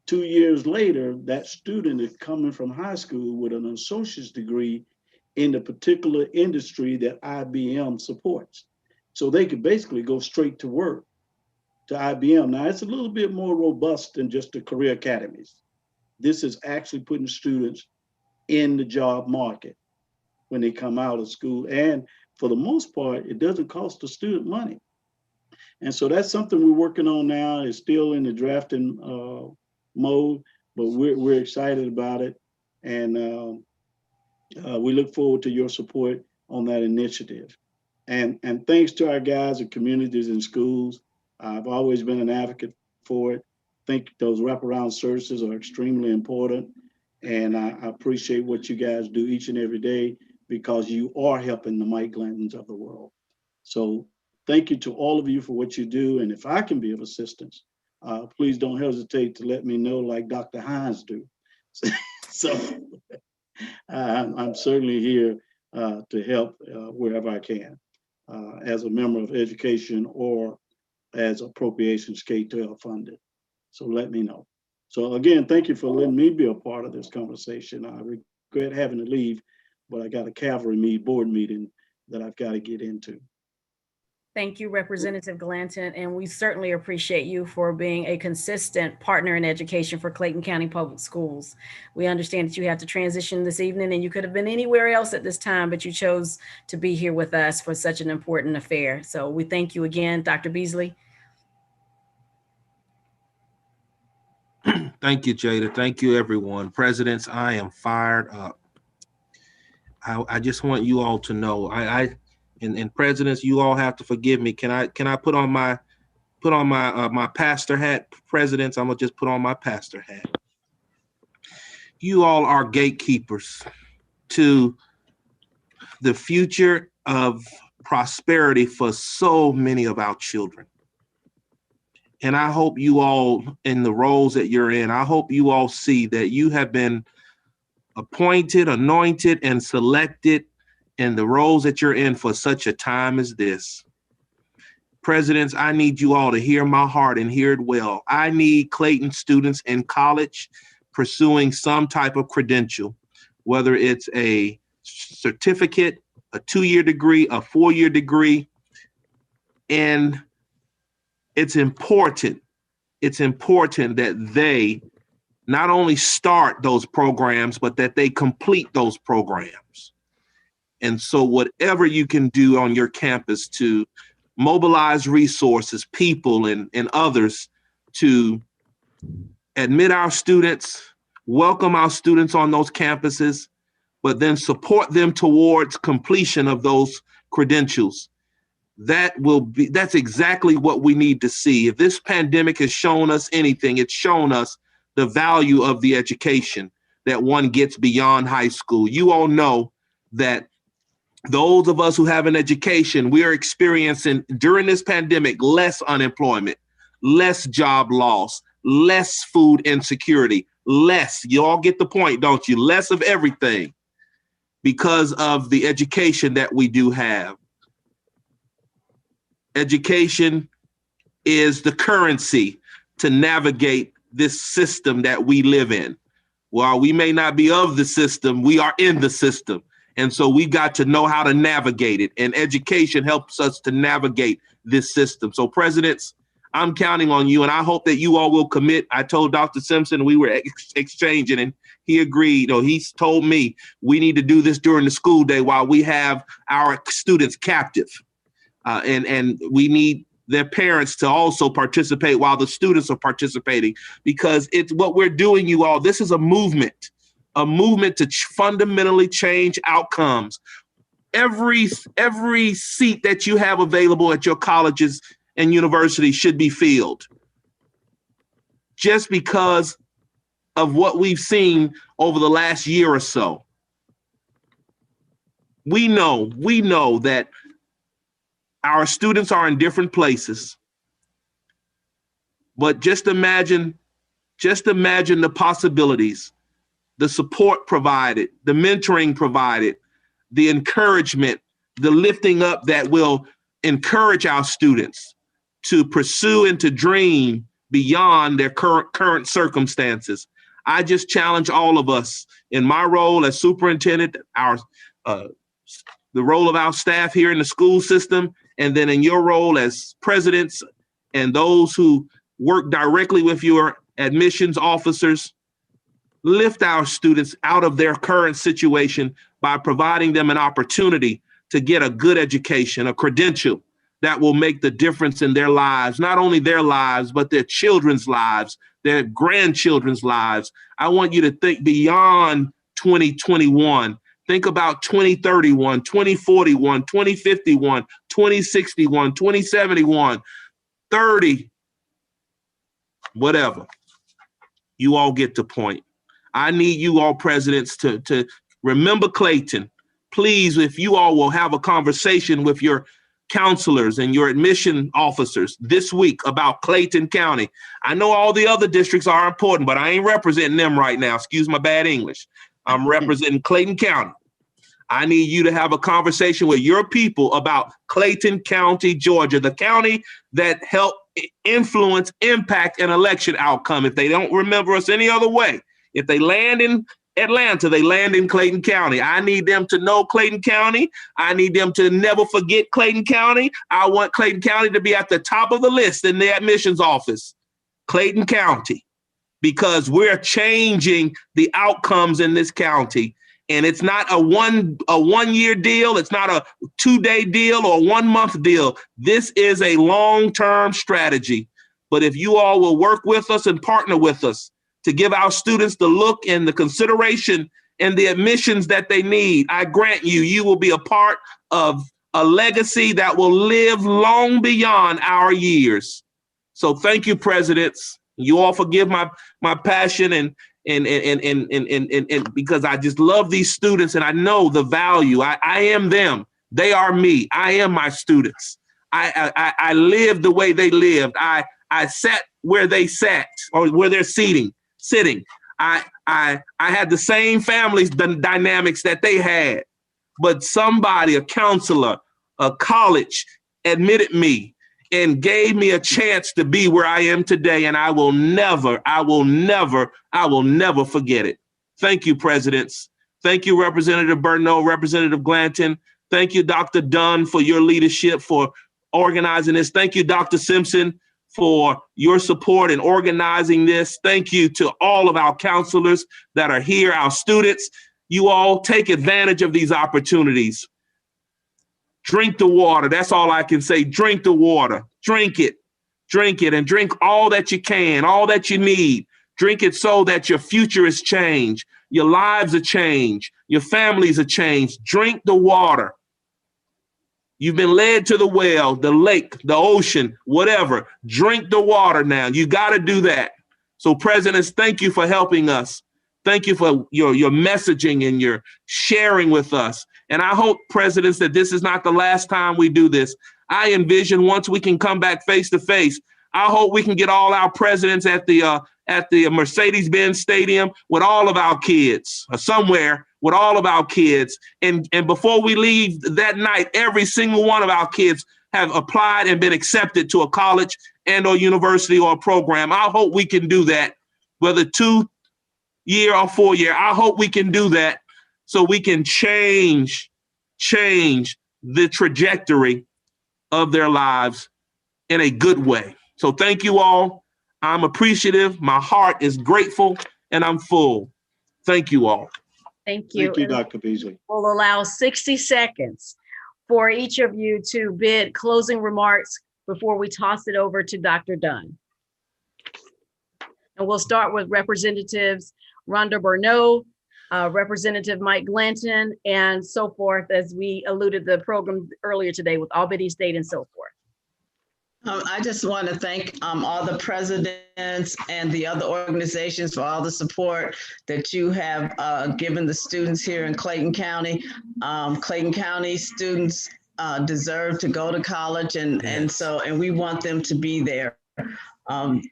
2 years later, that student is coming from high school with an associate's degree in the particular industry that IBM supports. So they could basically go straight to work to IBM. Now, it's a little bit more robust than just the career academies. This is actually putting students in the job market when they come out of school. And for the most part, it doesn't cost the student money. And so that's something we're working on now. It's still in the drafting mode, but we're excited about it. And we look forward to your support on that initiative. And thanks to our guys in communities and schools, I've always been an advocate for it. I think those wraparound services are extremely important. And I appreciate what you guys do each and every day, because you are helping the Mike Glantons of the world. So thank you to all of you for what you do. And if I can be of assistance, please don't hesitate to let me know, like Dr. Hynes do. So I'm certainly here to help wherever I can, as a member of education or as appropriations K-12 funded. So let me know. So again, thank you for letting me be a part of this conversation. I regret having to leave, but I got a cavalry board meeting that I've got to get into. Thank you, Representative Glanton, and we certainly appreciate you for being a consistent partner in education for Clayton County Public Schools. We understand that you have to transition this evening and you could have been anywhere else at this time, but you chose to be here with us for such an important affair. So we thank you again, Dr. Beasley. Thank you, Jada. Thank you, everyone. Presidents, I am fired up. I just want you all to know, and presidents, you all have to forgive me. Can I put on my my pastor hat? Presidents, I'm gonna just put on my pastor hat. You all are gatekeepers to the future of prosperity for so many of our children. And I hope you all, in the roles that you're in, I hope you all see that you have been appointed, anointed, and selected in the roles that you're in for such a time as this. Presidents, I need you all to hear my heart and hear it well. I need Clayton students in college pursuing some type of credential, whether it's a certificate, a 2-year degree, a 4-year degree, in it's important that they not only start those programs, but that they complete those programs. And so whatever you can do on your campus to mobilize resources, people, and others to admit our students, welcome our students on those campuses, but then support them towards completion of those credentials. That's exactly what we need to see. If this pandemic has shown us anything, it's shown us the value of the education that one gets beyond high school. You all know that those of us who have an education, we are experiencing during this pandemic less unemployment, less job loss, less food insecurity, less. You all get the point, don't you? Less of everything because of the education that we do have. Education is the currency to navigate this system that we live in. While we may not be of the system, we are in the system. And so we got to know how to navigate it. And education helps us to navigate this system. So presidents, I'm counting on you, and I hope that you all will commit. I told Dr. Simpson, we were exchanging, and he agreed, or he's told me we need to do this during the school day while we have our students captive. And we need their parents to also participate while the students are participating, because it's what we're doing, you all. This is a movement to fundamentally change outcomes. Every seat that you have available at your colleges and universities should be filled, just because of what we've seen over the last year or so. We know that our students are in different places, but just imagine the possibilities, the support provided, the mentoring provided, the encouragement, the lifting up that will encourage our students to pursue and to dream beyond their current circumstances. I just challenge all of us in my role as superintendent, the role of our staff here in the school system, and then in your role as presidents and those who work directly with your admissions officers. Lift our students out of their current situation by providing them an opportunity to get a good education, a credential that will make the difference in their lives, not only their lives, but their children's lives, their grandchildren's lives. I want you to think beyond 2021. Think about 2031, 2041, 2051, 2061, 2071, 30, whatever. You all get the point. I need you all presidents to remember Clayton. Please, if you all will have a conversation with your counselors and your admission officers this week about Clayton County. I know all the other districts are important, but I ain't representing them right now. Excuse my bad English. I'm representing Clayton County. I need you to have a conversation with your people about Clayton County, Georgia, the county that helped influence, impact an election outcome. If they don't remember us any other way, if they land in Atlanta, they land in Clayton County. I need them to know Clayton County. I need them to never forget Clayton County. I want Clayton County to be at the top of the list in the admissions office. Clayton County, because we're changing the outcomes in this county. And it's not a one-year deal. It's not a 2-day deal or 1-month deal. This is a long-term strategy. But if you all will work with us and partner with us to give our students the look and the consideration and the admissions that they need, I grant you, you will be a part of a legacy that will live long beyond our years. So thank you, presidents. You all forgive my passion and because I just love these students and I know the value. I am them. They are me. I am my students. I lived the way they lived. I sat where they sat or where they're sitting. I had the same family dynamics that they had, but somebody, a counselor, a college admitted me and gave me a chance to be where I am today. And I will never forget it. Thank you, presidents. Thank you, Representative Burnough, Representative Glanton. Thank you, Dr. Dunn, for your leadership, for organizing this. Thank you, Dr. Simpson, for your support in organizing this. Thank you to all of our counselors that are here, our students. You all take advantage of these opportunities. Drink the water. That's all I can say. Drink the water. Drink it, and drink all that you can, all that you need. Drink it so that your future is changed. Your lives are changed. Your families are changed. Drink the water. You've been led to the well, the lake, the ocean, whatever. Drink the water now. You got to do that. So presidents, thank you for helping us. Thank you for your messaging and your sharing with us. And I hope, presidents, that this is not the last time we do this. I envision once we can come back face to face, I hope we can get all our presidents at the Mercedes-Benz Stadium with all of our kids, or somewhere with all of our kids. And before we leave that night, every single one of our kids have applied and been accepted to a college and or university or a program. I hope we can do that, whether 2-year or 4-year. I hope we can do that so we can change the trajectory of their lives in a good way. So thank you all. I'm appreciative. My heart is grateful and I'm full. Thank you all. Thank you. Thank you, Dr. Beasley. We'll allow 60 seconds for each of you to bid closing remarks before we toss it over to Dr. Dunn. And we'll start with Representatives Rhonda Burnough, Representative Mike Glanton, and so forth, as we alluded to the program earlier today with Albany State and so forth. I just want to thank all the presidents and the other organizations for all the support that you have given the students here in Clayton County. Clayton County students deserve to go to college, and we want them to be there.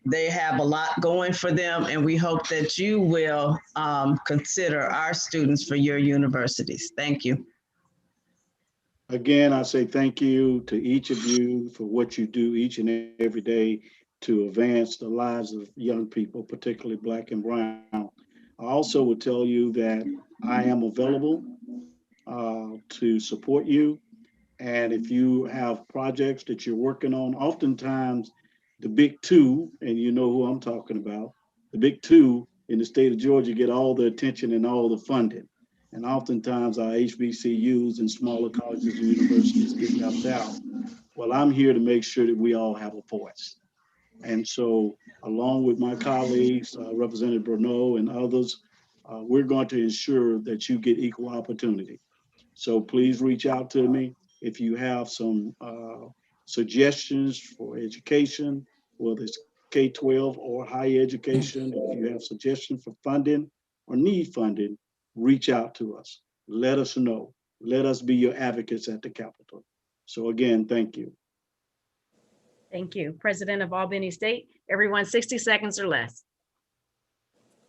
They have a lot going for them, and we hope that you will consider our students for your universities. Thank you. Again, I say thank you to each of you for what you do each and every day to advance the lives of young people, particularly Black and Brown. I also would tell you that I am available to support you. And if you have projects that you're working on, oftentimes the big two, and you know who I'm talking about, the big two in the state of Georgia get all the attention and all the funding. And oftentimes our HBCUs and smaller colleges and universities get left out. Well, I'm here to make sure that we all have a voice. And so along with my colleagues, Representative Burnough and others, we're going to ensure that you get equal opportunity. So please reach out to me if you have some suggestions for education, whether it's K-12 or higher education. If you have suggestions for funding or need funding, reach out to us. Let us know. Let us be your advocates at the Capitol. So again, thank you. Thank you. President of Albany State, everyone 60 seconds or less.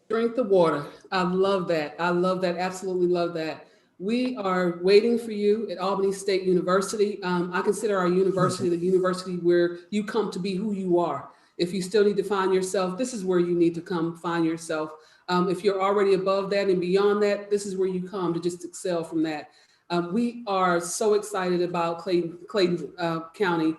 Drink the water. I love that. I love that. Absolutely love that. We are waiting for you at Albany State University. I consider our university the university where you come to be who you are. If you still need to find yourself, this is where you need to come find yourself. If you're already above that and beyond that, this is where you come to just excel from that. We are so excited about Clayton County,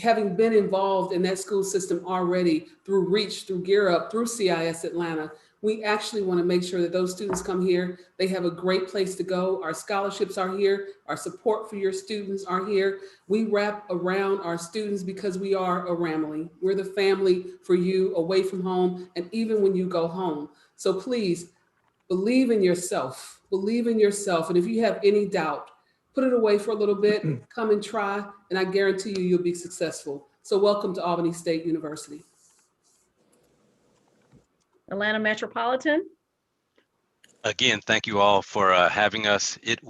having been involved in that school system already through REACH, through Gear Up, through CIS Atlanta. We actually want to make sure that those students come here. They have a great place to go. Our scholarships are here. Our support for your students are here. We wrap around our students because we are a family. We're the family for you away from home and even when you go home. So please believe in yourself. Believe in yourself. And if you have any doubt, put it away for a little bit, come and try, and I guarantee you, you'll be successful. So welcome to Albany State University. Atlanta Metropolitan. Again, thank you all for having us. It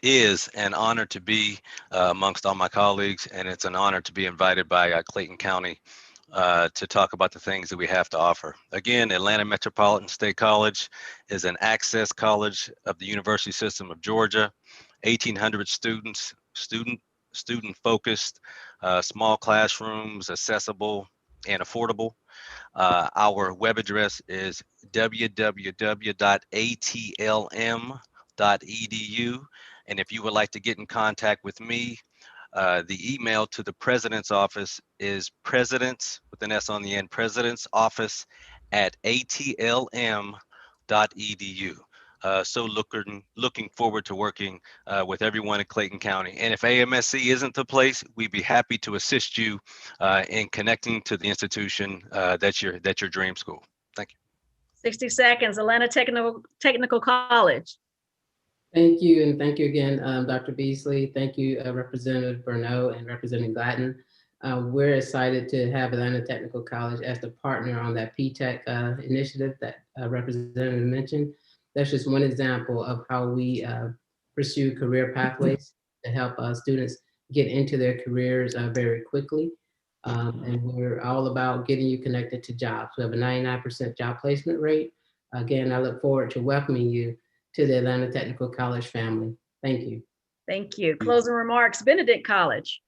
is an honor to be amongst all my colleagues, and it's an honor to be invited by Clayton County to talk about the things that we have to offer. Again, Atlanta Metropolitan State College is an access college of the University System of Georgia, 1,800 students, student focused, small classrooms, accessible and affordable. Our web address is www.atlm.edu. And if you would like to get in contact with me, The email to the president's office is presidents, with an S on the end, president's office at atlm.edu. So looking forward to working with everyone in Clayton County. And if AMSC isn't the place, we'd be happy to assist you in connecting to the institution that's your dream school. Thank you. 60 seconds, Atlanta Technical College. Thank you, and thank you again, Dr. Beasley. Thank you, Representative Burnough and Representative Gladden. We're excited to have Atlanta Technical College as the partner on that P-TECH initiative that Representative mentioned. That's just one example of how we pursue career pathways to help students get into their careers very quickly. And we're all about getting you connected to jobs. We have a 99% job placement rate. Again, I look forward to welcoming you to the Atlanta Technical College family. Thank you. Thank you. Closing remarks, Benedict College.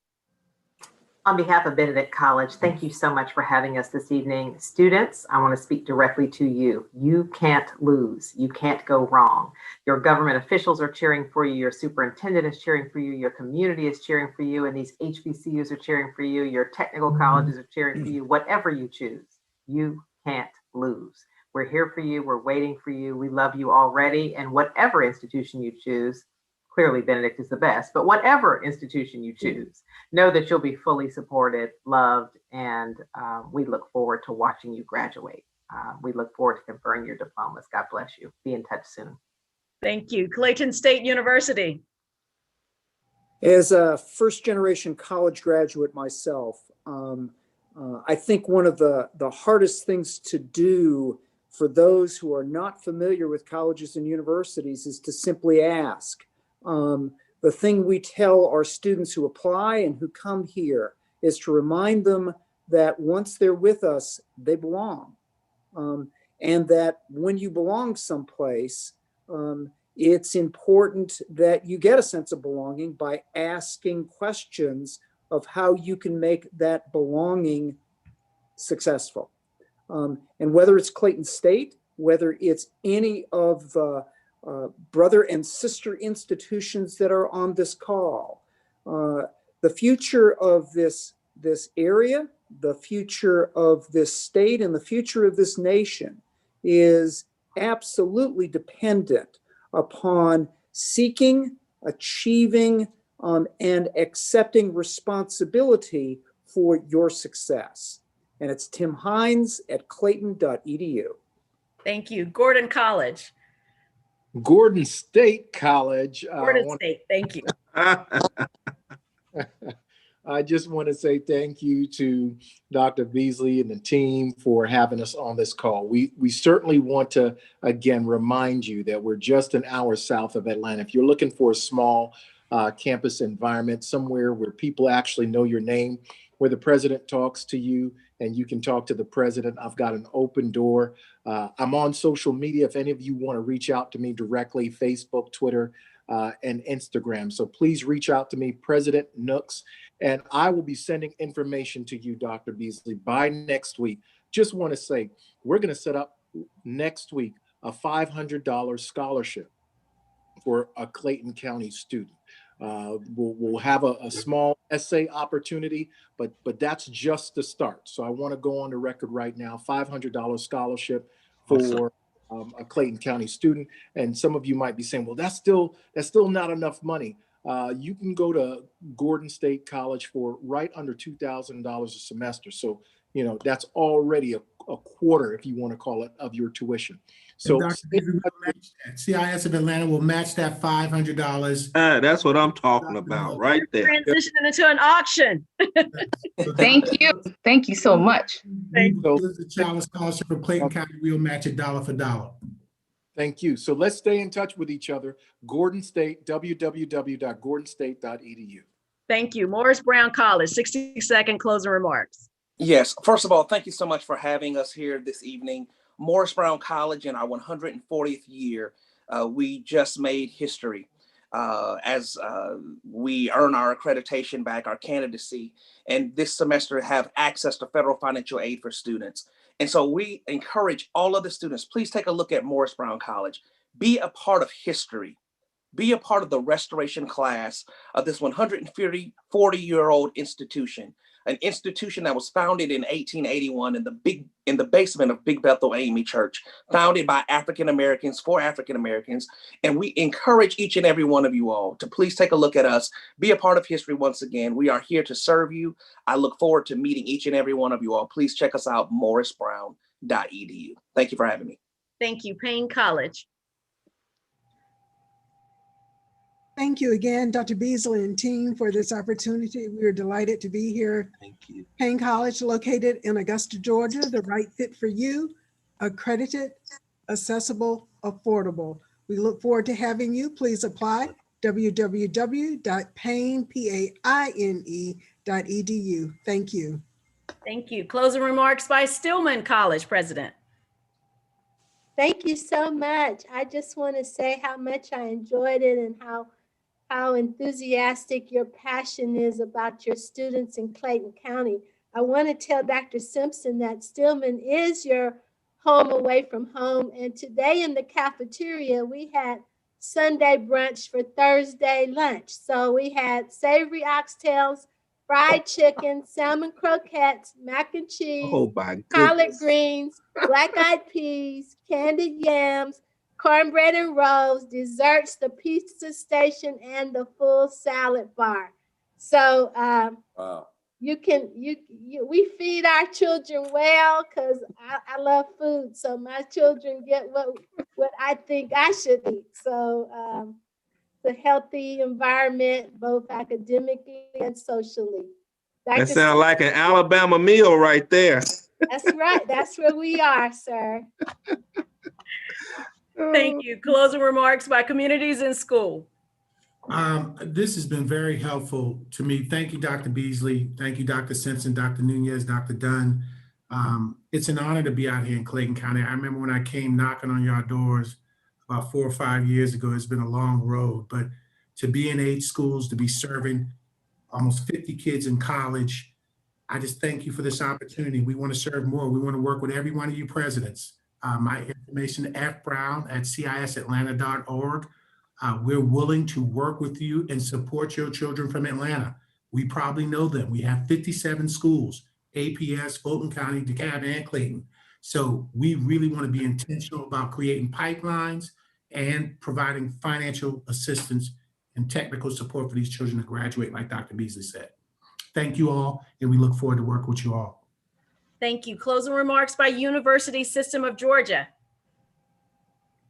On behalf of Benedict College, thank you so much for having us this evening. Students, I want to speak directly to you. You can't lose. You can't go wrong. Your government officials are cheering for you. Your superintendent is cheering for you. Your community is cheering for you. And these HBCUs are cheering for you. Your technical colleges are cheering for you. Whatever you choose, you can't lose. We're here for you. We're waiting for you. We love you already. And whatever institution you choose, clearly Benedict is the best, but whatever institution you choose, know that you'll be fully supported, loved, and we look forward to watching you graduate. We look forward to conferring your diplomas. God bless you. Be in touch soon. Thank you. Clayton State University. As a first-generation college graduate myself, I think one of the hardest things to do for those who are not familiar with colleges and universities is to simply ask. The thing we tell our students who apply and who come here is to remind them that once they're with us, they belong. And that when you belong someplace, it's important that you get a sense of belonging by asking questions of how you can make that belonging successful. And whether it's Clayton State, whether it's any of the brother and sister institutions that are on this call, the future of this area, the future of this state, and the future of this nation is absolutely dependent upon seeking, achieving, and accepting responsibility for your success. And it's Tim Hynes at clayton.edu. Thank you. Gordon College. Gordon State College. Gordon State, thank you. I just want to say thank you to Dr. Beasley and the team for having us on this call. We certainly want to, again, remind you that we're just an hour south of Atlanta. If you're looking for a small campus environment, somewhere where people actually know your name, where the president talks to you and you can talk to the president, I've got an open door. I'm on social media. If any of you want to reach out to me directly, Facebook, Twitter, and Instagram. So please reach out to me, President Nooks, and I will be sending information to you, Dr. Beasley, by next week. Just want to say, we're going to set up next week a $500 scholarship for a Clayton County student. We'll have a small essay opportunity, but that's just the start. So I want to go on the record right now, $500 scholarship for a Clayton County student. And some of you might be saying, well, that's still not enough money. You can go to Gordon State College for right under $2,000 a semester. So, that's already a quarter, if you want to call it, of your tuition. So CIS of Atlanta will match that $500. That's what I'm talking about right there. Transitioning into an auction. Thank you. Thank you so much. The Challenge Scholarship for Clayton County, we'll match it dollar for dollar. Thank you. So let's stay in touch with each other. Gordon State, www.gordonstate.edu. Thank you. Morris Brown College, 60-second closing remarks. Yes, first of all, thank you so much for having us here this evening. Morris Brown College in our 140th year, we just made history as we earn our accreditation back, our candidacy, and this semester have access to federal financial aid for students. And so we encourage all of the students, please take a look at Morris Brown College. Be a part of history. Be a part of the restoration class of this 140-year-old institution, an institution that was founded in 1881 in the basement of Big Bethel AME Church, founded by African Americans for African Americans. And we encourage each and every one of you all to please take a look at us, be a part of history once again. We are here to serve you. I look forward to meeting each and every one of you all. Please check us out, morrisbrown.edu. Thank you for having me. Thank you, Payne College. Thank you again, Dr. Beasley and team, for this opportunity. We are delighted to be here. Thank you. Paine College, located in Augusta, Georgia, the right fit for you, accredited, accessible, affordable. We look forward to having you. Please apply, www.paine.edu. Thank you. Thank you. Closing remarks by Stilman College President. Thank you so much. I just want to say how much I enjoyed it and how enthusiastic your passion is about your students in Clayton County. I want to tell Dr. Simpson that Stilman is your home away from home. And today in the cafeteria, we had Sunday brunch for Thursday lunch. So we had savory oxtails, fried chicken, salmon croquettes, mac and cheese, collard greens, black-eyed peas, candied yams, cornbread and rolls, desserts, the pizza station, and the full salad bar. So wow. We feed our children well because I love food. So my children get what I think I should eat. So the healthy environment, both academically and socially. That sounds like an Alabama meal right there. That's right. That's where we are, sir. Thank you. Closing remarks by communities in school. This has been very helpful to me. Thank you, Dr. Beasley. Thank you, Dr. Simpson, Dr. Nunez, Dr. Dunn. It's an honor to be out here in Clayton County. I remember when I came knocking on your doors about 4 or 5 years ago. It's been a long road, but to be in 8 schools, to be serving almost 50 kids in college, I just thank you for this opportunity. We want to serve more. We want to work with every one of you presidents. My information, fbrown@cisatlanta.org. We're willing to work with you and support your children from Atlanta. We probably know them. We have 57 schools, APS, Fulton County, DeKalb, and Clayton. So we really want to be intentional about creating pipelines and providing financial assistance and technical support for these children to graduate, like Dr. Beasley said. Thank you all, and we look forward to working with you all. Thank you. Closing remarks by University System of Georgia.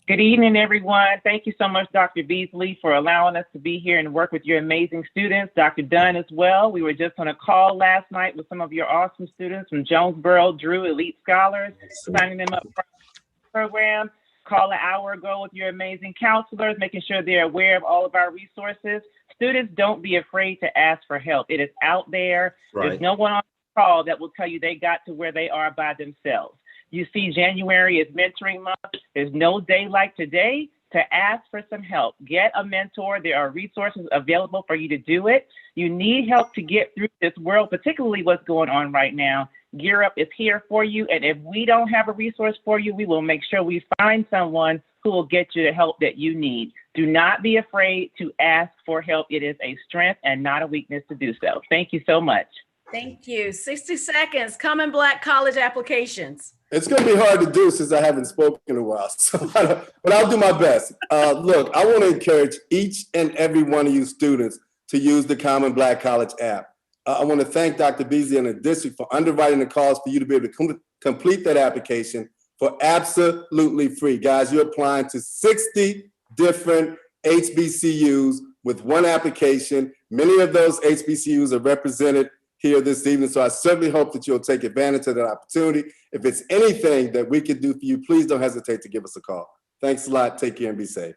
Good evening, everyone. Thank you so much, Dr. Beasley, for allowing us to be here and work with your amazing students. Dr. Dunn as well. We were just on a call last night with some of your awesome students from Jonesboro, Drew Elite Scholars, signing them up for the program. Call an hour ago with your amazing counselors, making sure they're aware of all of our resources. Students, don't be afraid to ask for help. It is out there. Right. There's no one on the call that will tell you they got to where they are by themselves. You see, January is mentoring month. There's no day like today to ask for some help. Get a mentor. There are resources available for you to do it. You need help to get through this world, particularly what's going on right now. Gear Up is here for you. And if we don't have a resource for you, we will make sure we find someone who will get you the help that you need. Do not be afraid to ask for help. It is a strength and not a weakness to do so. Thank you so much. Thank you. 60 seconds. Common Black college applications. It's going to be hard to do since I haven't spoken in a while, but I'll do my best. Look, I want to encourage each and every one of you students to use the Common Black College app. I want to thank Dr. Beasley and the district for underwriting the calls for you to be able to complete that application for absolutely free. Guys, you're applying to 60 different HBCUs with one application. Many of those HBCUs are represented here this evening. So I certainly hope that you'll take advantage of that opportunity. If it's anything that we can do for you, please don't hesitate to give us a call. Thanks a lot. Take care and be safe.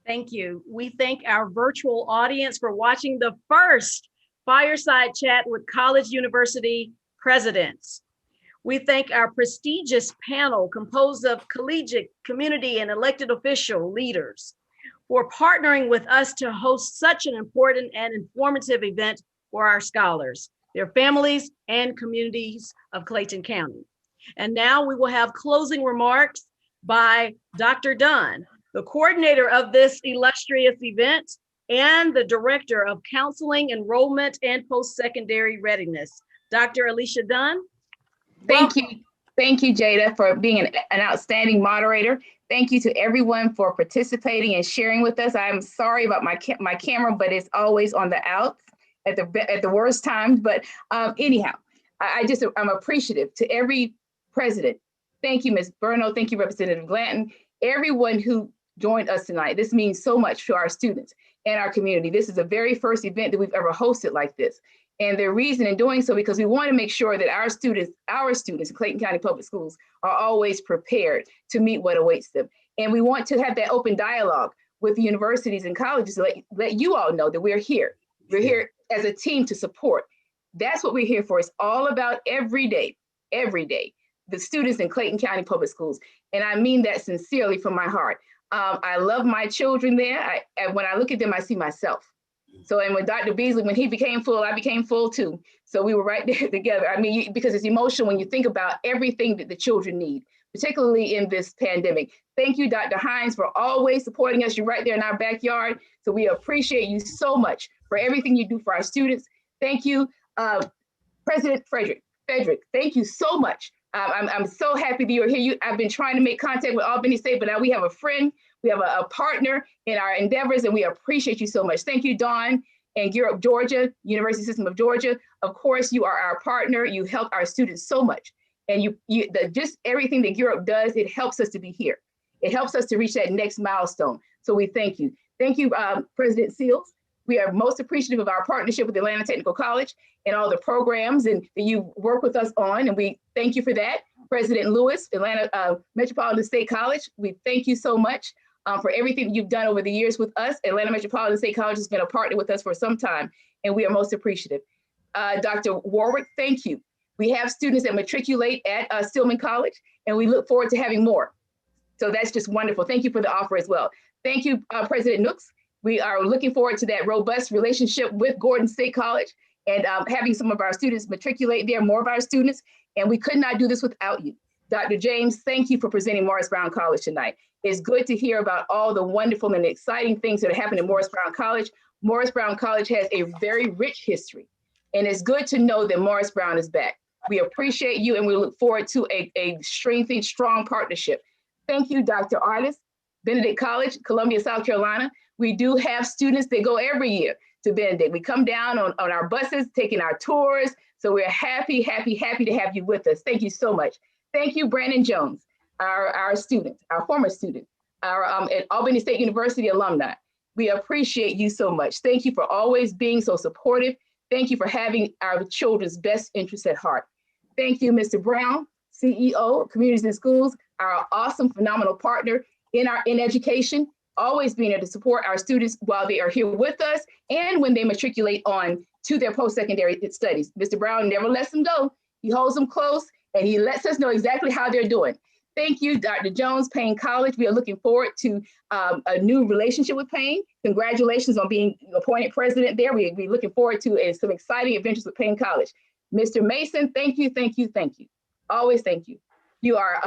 Thank you. We thank our virtual audience for watching the first Fireside Chat with College University presidents. We thank our prestigious panel composed of collegiate, community, and elected official leaders for partnering with us to host such an important and informative event for our scholars, their families, and communities of Clayton County. And now we will have closing remarks by Dr. Dunn, The coordinator of this illustrious event and the Director of Counseling, Enrollment, and Post-Secondary Readiness, Dr. Alicia Dunn. Thank you. Thank you, Jada, for being an outstanding moderator. Thank you to everyone for participating and sharing with us. I'm sorry about my camera, but it's always on the out at the worst times. But anyhow, I'm appreciative to every president. Thank you, Ms. Burnough. Thank you, Representative Glanton. Everyone who joined us tonight. This means so much to our students and our community. This is the very first event that we've ever hosted like this. And the reason in doing so, because we want to make sure that our students in Clayton County Public Schools are always prepared to meet what awaits them. And we want to have that open dialogue with the universities and colleges to let you all know that we're here. We're here as a team to support. That's what we're here for. It's all about every day, the students in Clayton County Public Schools. And I mean that sincerely from my heart. I love my children there. When I look at them, I see myself. So, and when Dr. Beasley, when he became full, I became full too. So we were right there together. I mean, because it's emotional when you think about everything that the children need, particularly in this pandemic. Thank you, Dr. Hynes, for always supporting us. You're right there in our backyard. So we appreciate you so much for everything you do for our students. Thank you, President Frederick, thank you so much. I'm so happy that you're here. I've been trying to make contact with Albany State, but now we have a friend, we have a partner in our endeavors, and we appreciate you so much. Thank you, Dawn and Europe, Georgia, University System of Georgia. Of course, you are our partner. You help our students so much. And just everything that Europe does, it helps us to be here. It helps us to reach that next milestone. So we thank you. Thank you, President Seals. We are most appreciative of our partnership with Atlanta Technical College and all the programs that you work with us on, and we thank you for that. President Lewis, Atlanta Metropolitan State College, we thank you so much for everything you've done over the years with us. Atlanta Metropolitan State College has been a partner with us for some time, and we are most appreciative. Dr. Warrick, thank you. We have students that matriculate at Stilman College, and we look forward to having more. So that's just wonderful. Thank you for the offer as well. Thank you, President Nooks. We are looking forward to that robust relationship with Gordon State College and having some of our students matriculate there, more of our students, and we could not do this without you. Dr. James, thank you for presenting Morris Brown College tonight. It's good to hear about all the wonderful and exciting things that are happening at Morris Brown College. Morris Brown College has a very rich history, and it's good to know that Morris Brown is back. We appreciate you, and we look forward to a strengthened, strong partnership. Thank you, Dr. Artis, Benedict College, Columbia, South Carolina. We do have students that go every year to Benedict. We come down on our buses, taking our tours. So we're happy to have you with us. Thank you so much. Thank you, Brannon Jones, our student, our former student, our at Albany State University alumni. We appreciate you so much. Thank you for always being so supportive. Thank you for having our children's best interests at heart. Thank you, Mr. Brown, CEO of Communities and Schools, our awesome, phenomenal partner in education, always being there to support our students while they are here with us and when they matriculate on to their post-secondary studies. Mr. Brown never lets them go. He holds them close and he lets us know exactly how they're doing. Thank you, Dr. Jones, Payne College. We are looking forward to a new relationship with Payne. Congratulations on being appointed president there. We're looking forward to some exciting adventures with Payne College. Mr. Mason, thank you. Always thank you. You are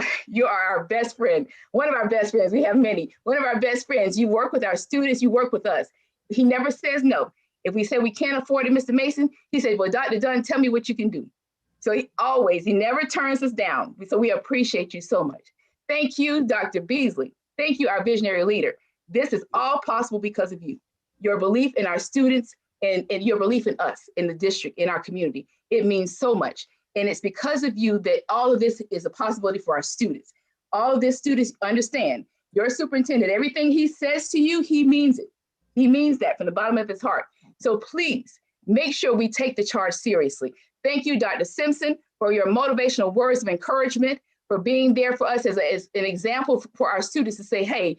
our best friend, one of our best friends. We have many. One of our best friends. You work with our students, you work with us. He never says no. If we say we can't afford it, Mr. Mason, he said, well, Dr. Dunn, tell me what you can do. So he never turns us down. So we appreciate you so much. Thank you, Dr. Beasley. Thank you, our visionary leader. This is all possible because of you. Your belief in our students and your belief in us, in the district, in our community. It means so much. And it's because of you that all of this is a possibility for our students. All of this students understand your superintendent, everything he says to you, he means it. He means that from the bottom of his heart. So please make sure we take the charge seriously. Thank you, Dr. Simpson, for your motivational words of encouragement, for being there for us as an example for our students to say, hey,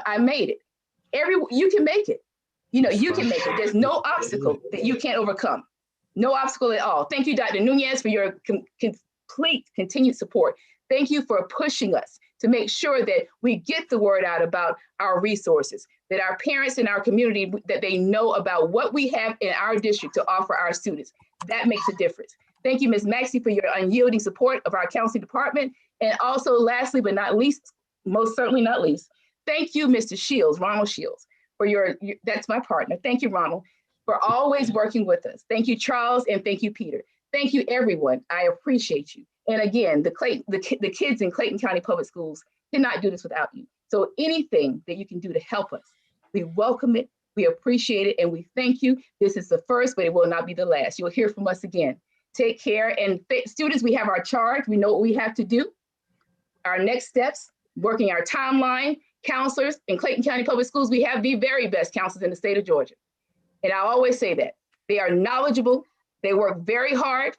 I made it. You can make it. You can make it. There's no obstacle that you can't overcome. No obstacle at all. Thank you, Dr. Nunez, for your complete continued support. Thank you for pushing us to make sure that we get the word out about our resources, that our parents in our community, that they know about what we have in our district to offer our students. That makes a difference. Thank you, Ms. Maxey, for your unyielding support of our counseling department. And also lastly, but not least, most certainly not least, Thank you, Mr. Shields, Ronald Shields, for that's my partner. Thank you, Ronald, for always working with us. Thank you, Charles, and thank you, Peter. Thank you, everyone. I appreciate you. And again, the kids in Clayton County Public Schools cannot do this without you. So anything that you can do to help us, we welcome it, we appreciate it, and we thank you. This is the first, but it will not be the last. You'll hear from us again. Take care. And students, we have our charge. We know what we have to do. Our next steps, working our timeline. Counselors in Clayton County Public Schools, we have the very best counselors in the state of Georgia. And I always say that. They are knowledgeable, they work very hard,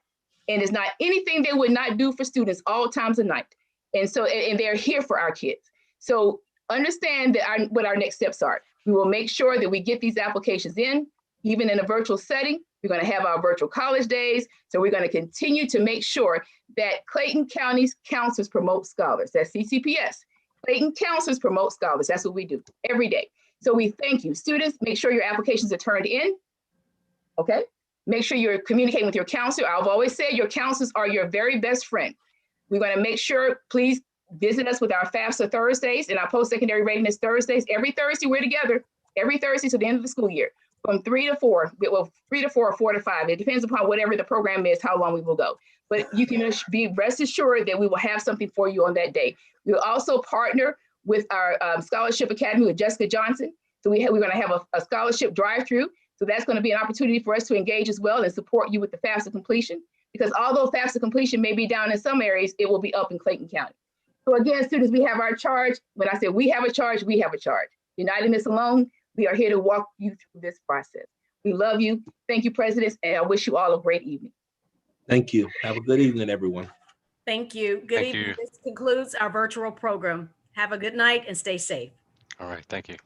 and it's not anything they would not do for students all times of night. And so, and they're here for our kids. So understand that what our next steps are. We will make sure that we get these applications in, even in a virtual setting. We're going to have our virtual college days. So we're going to continue to make sure that Clayton County's counselors promote scholars. That's CCPS. Clayton counselors promote scholars. That's what we do every day. So we thank you. Students, make sure your applications are turned in. Okay. Make sure you're communicating with your counselor. I've always said your counselors are your very best friend. We're going to make sure, please visit us with our FAFSA Thursdays and our post-secondary readiness Thursdays. Every Thursday, we're together. Every Thursday to the end of the school year, from 3 to 4, well, 3 to 4 or 4 to 5. It depends upon whatever the program is, how long we will go. But you can be rest assured that we will have something for you on that day. We'll also partner with our Scholarship Academy with Jessica Johnson. So we're going to have a scholarship drive-through. So that's going to be an opportunity for us to engage as well and support you with the FAFSA completion. Because although FAFSA completion may be down in some areas, it will be up in Clayton County. So again, students, we have our charge. When I say we have a charge, we have a charge. You're not in this alone. We are here to walk you through this process. We love you. Thank you, Presidents, and I wish you all a great evening. Thank you. Have a good evening, everyone. Thank you. Good evening. This concludes our virtual program. Have a good night and stay safe. All right. Thank you.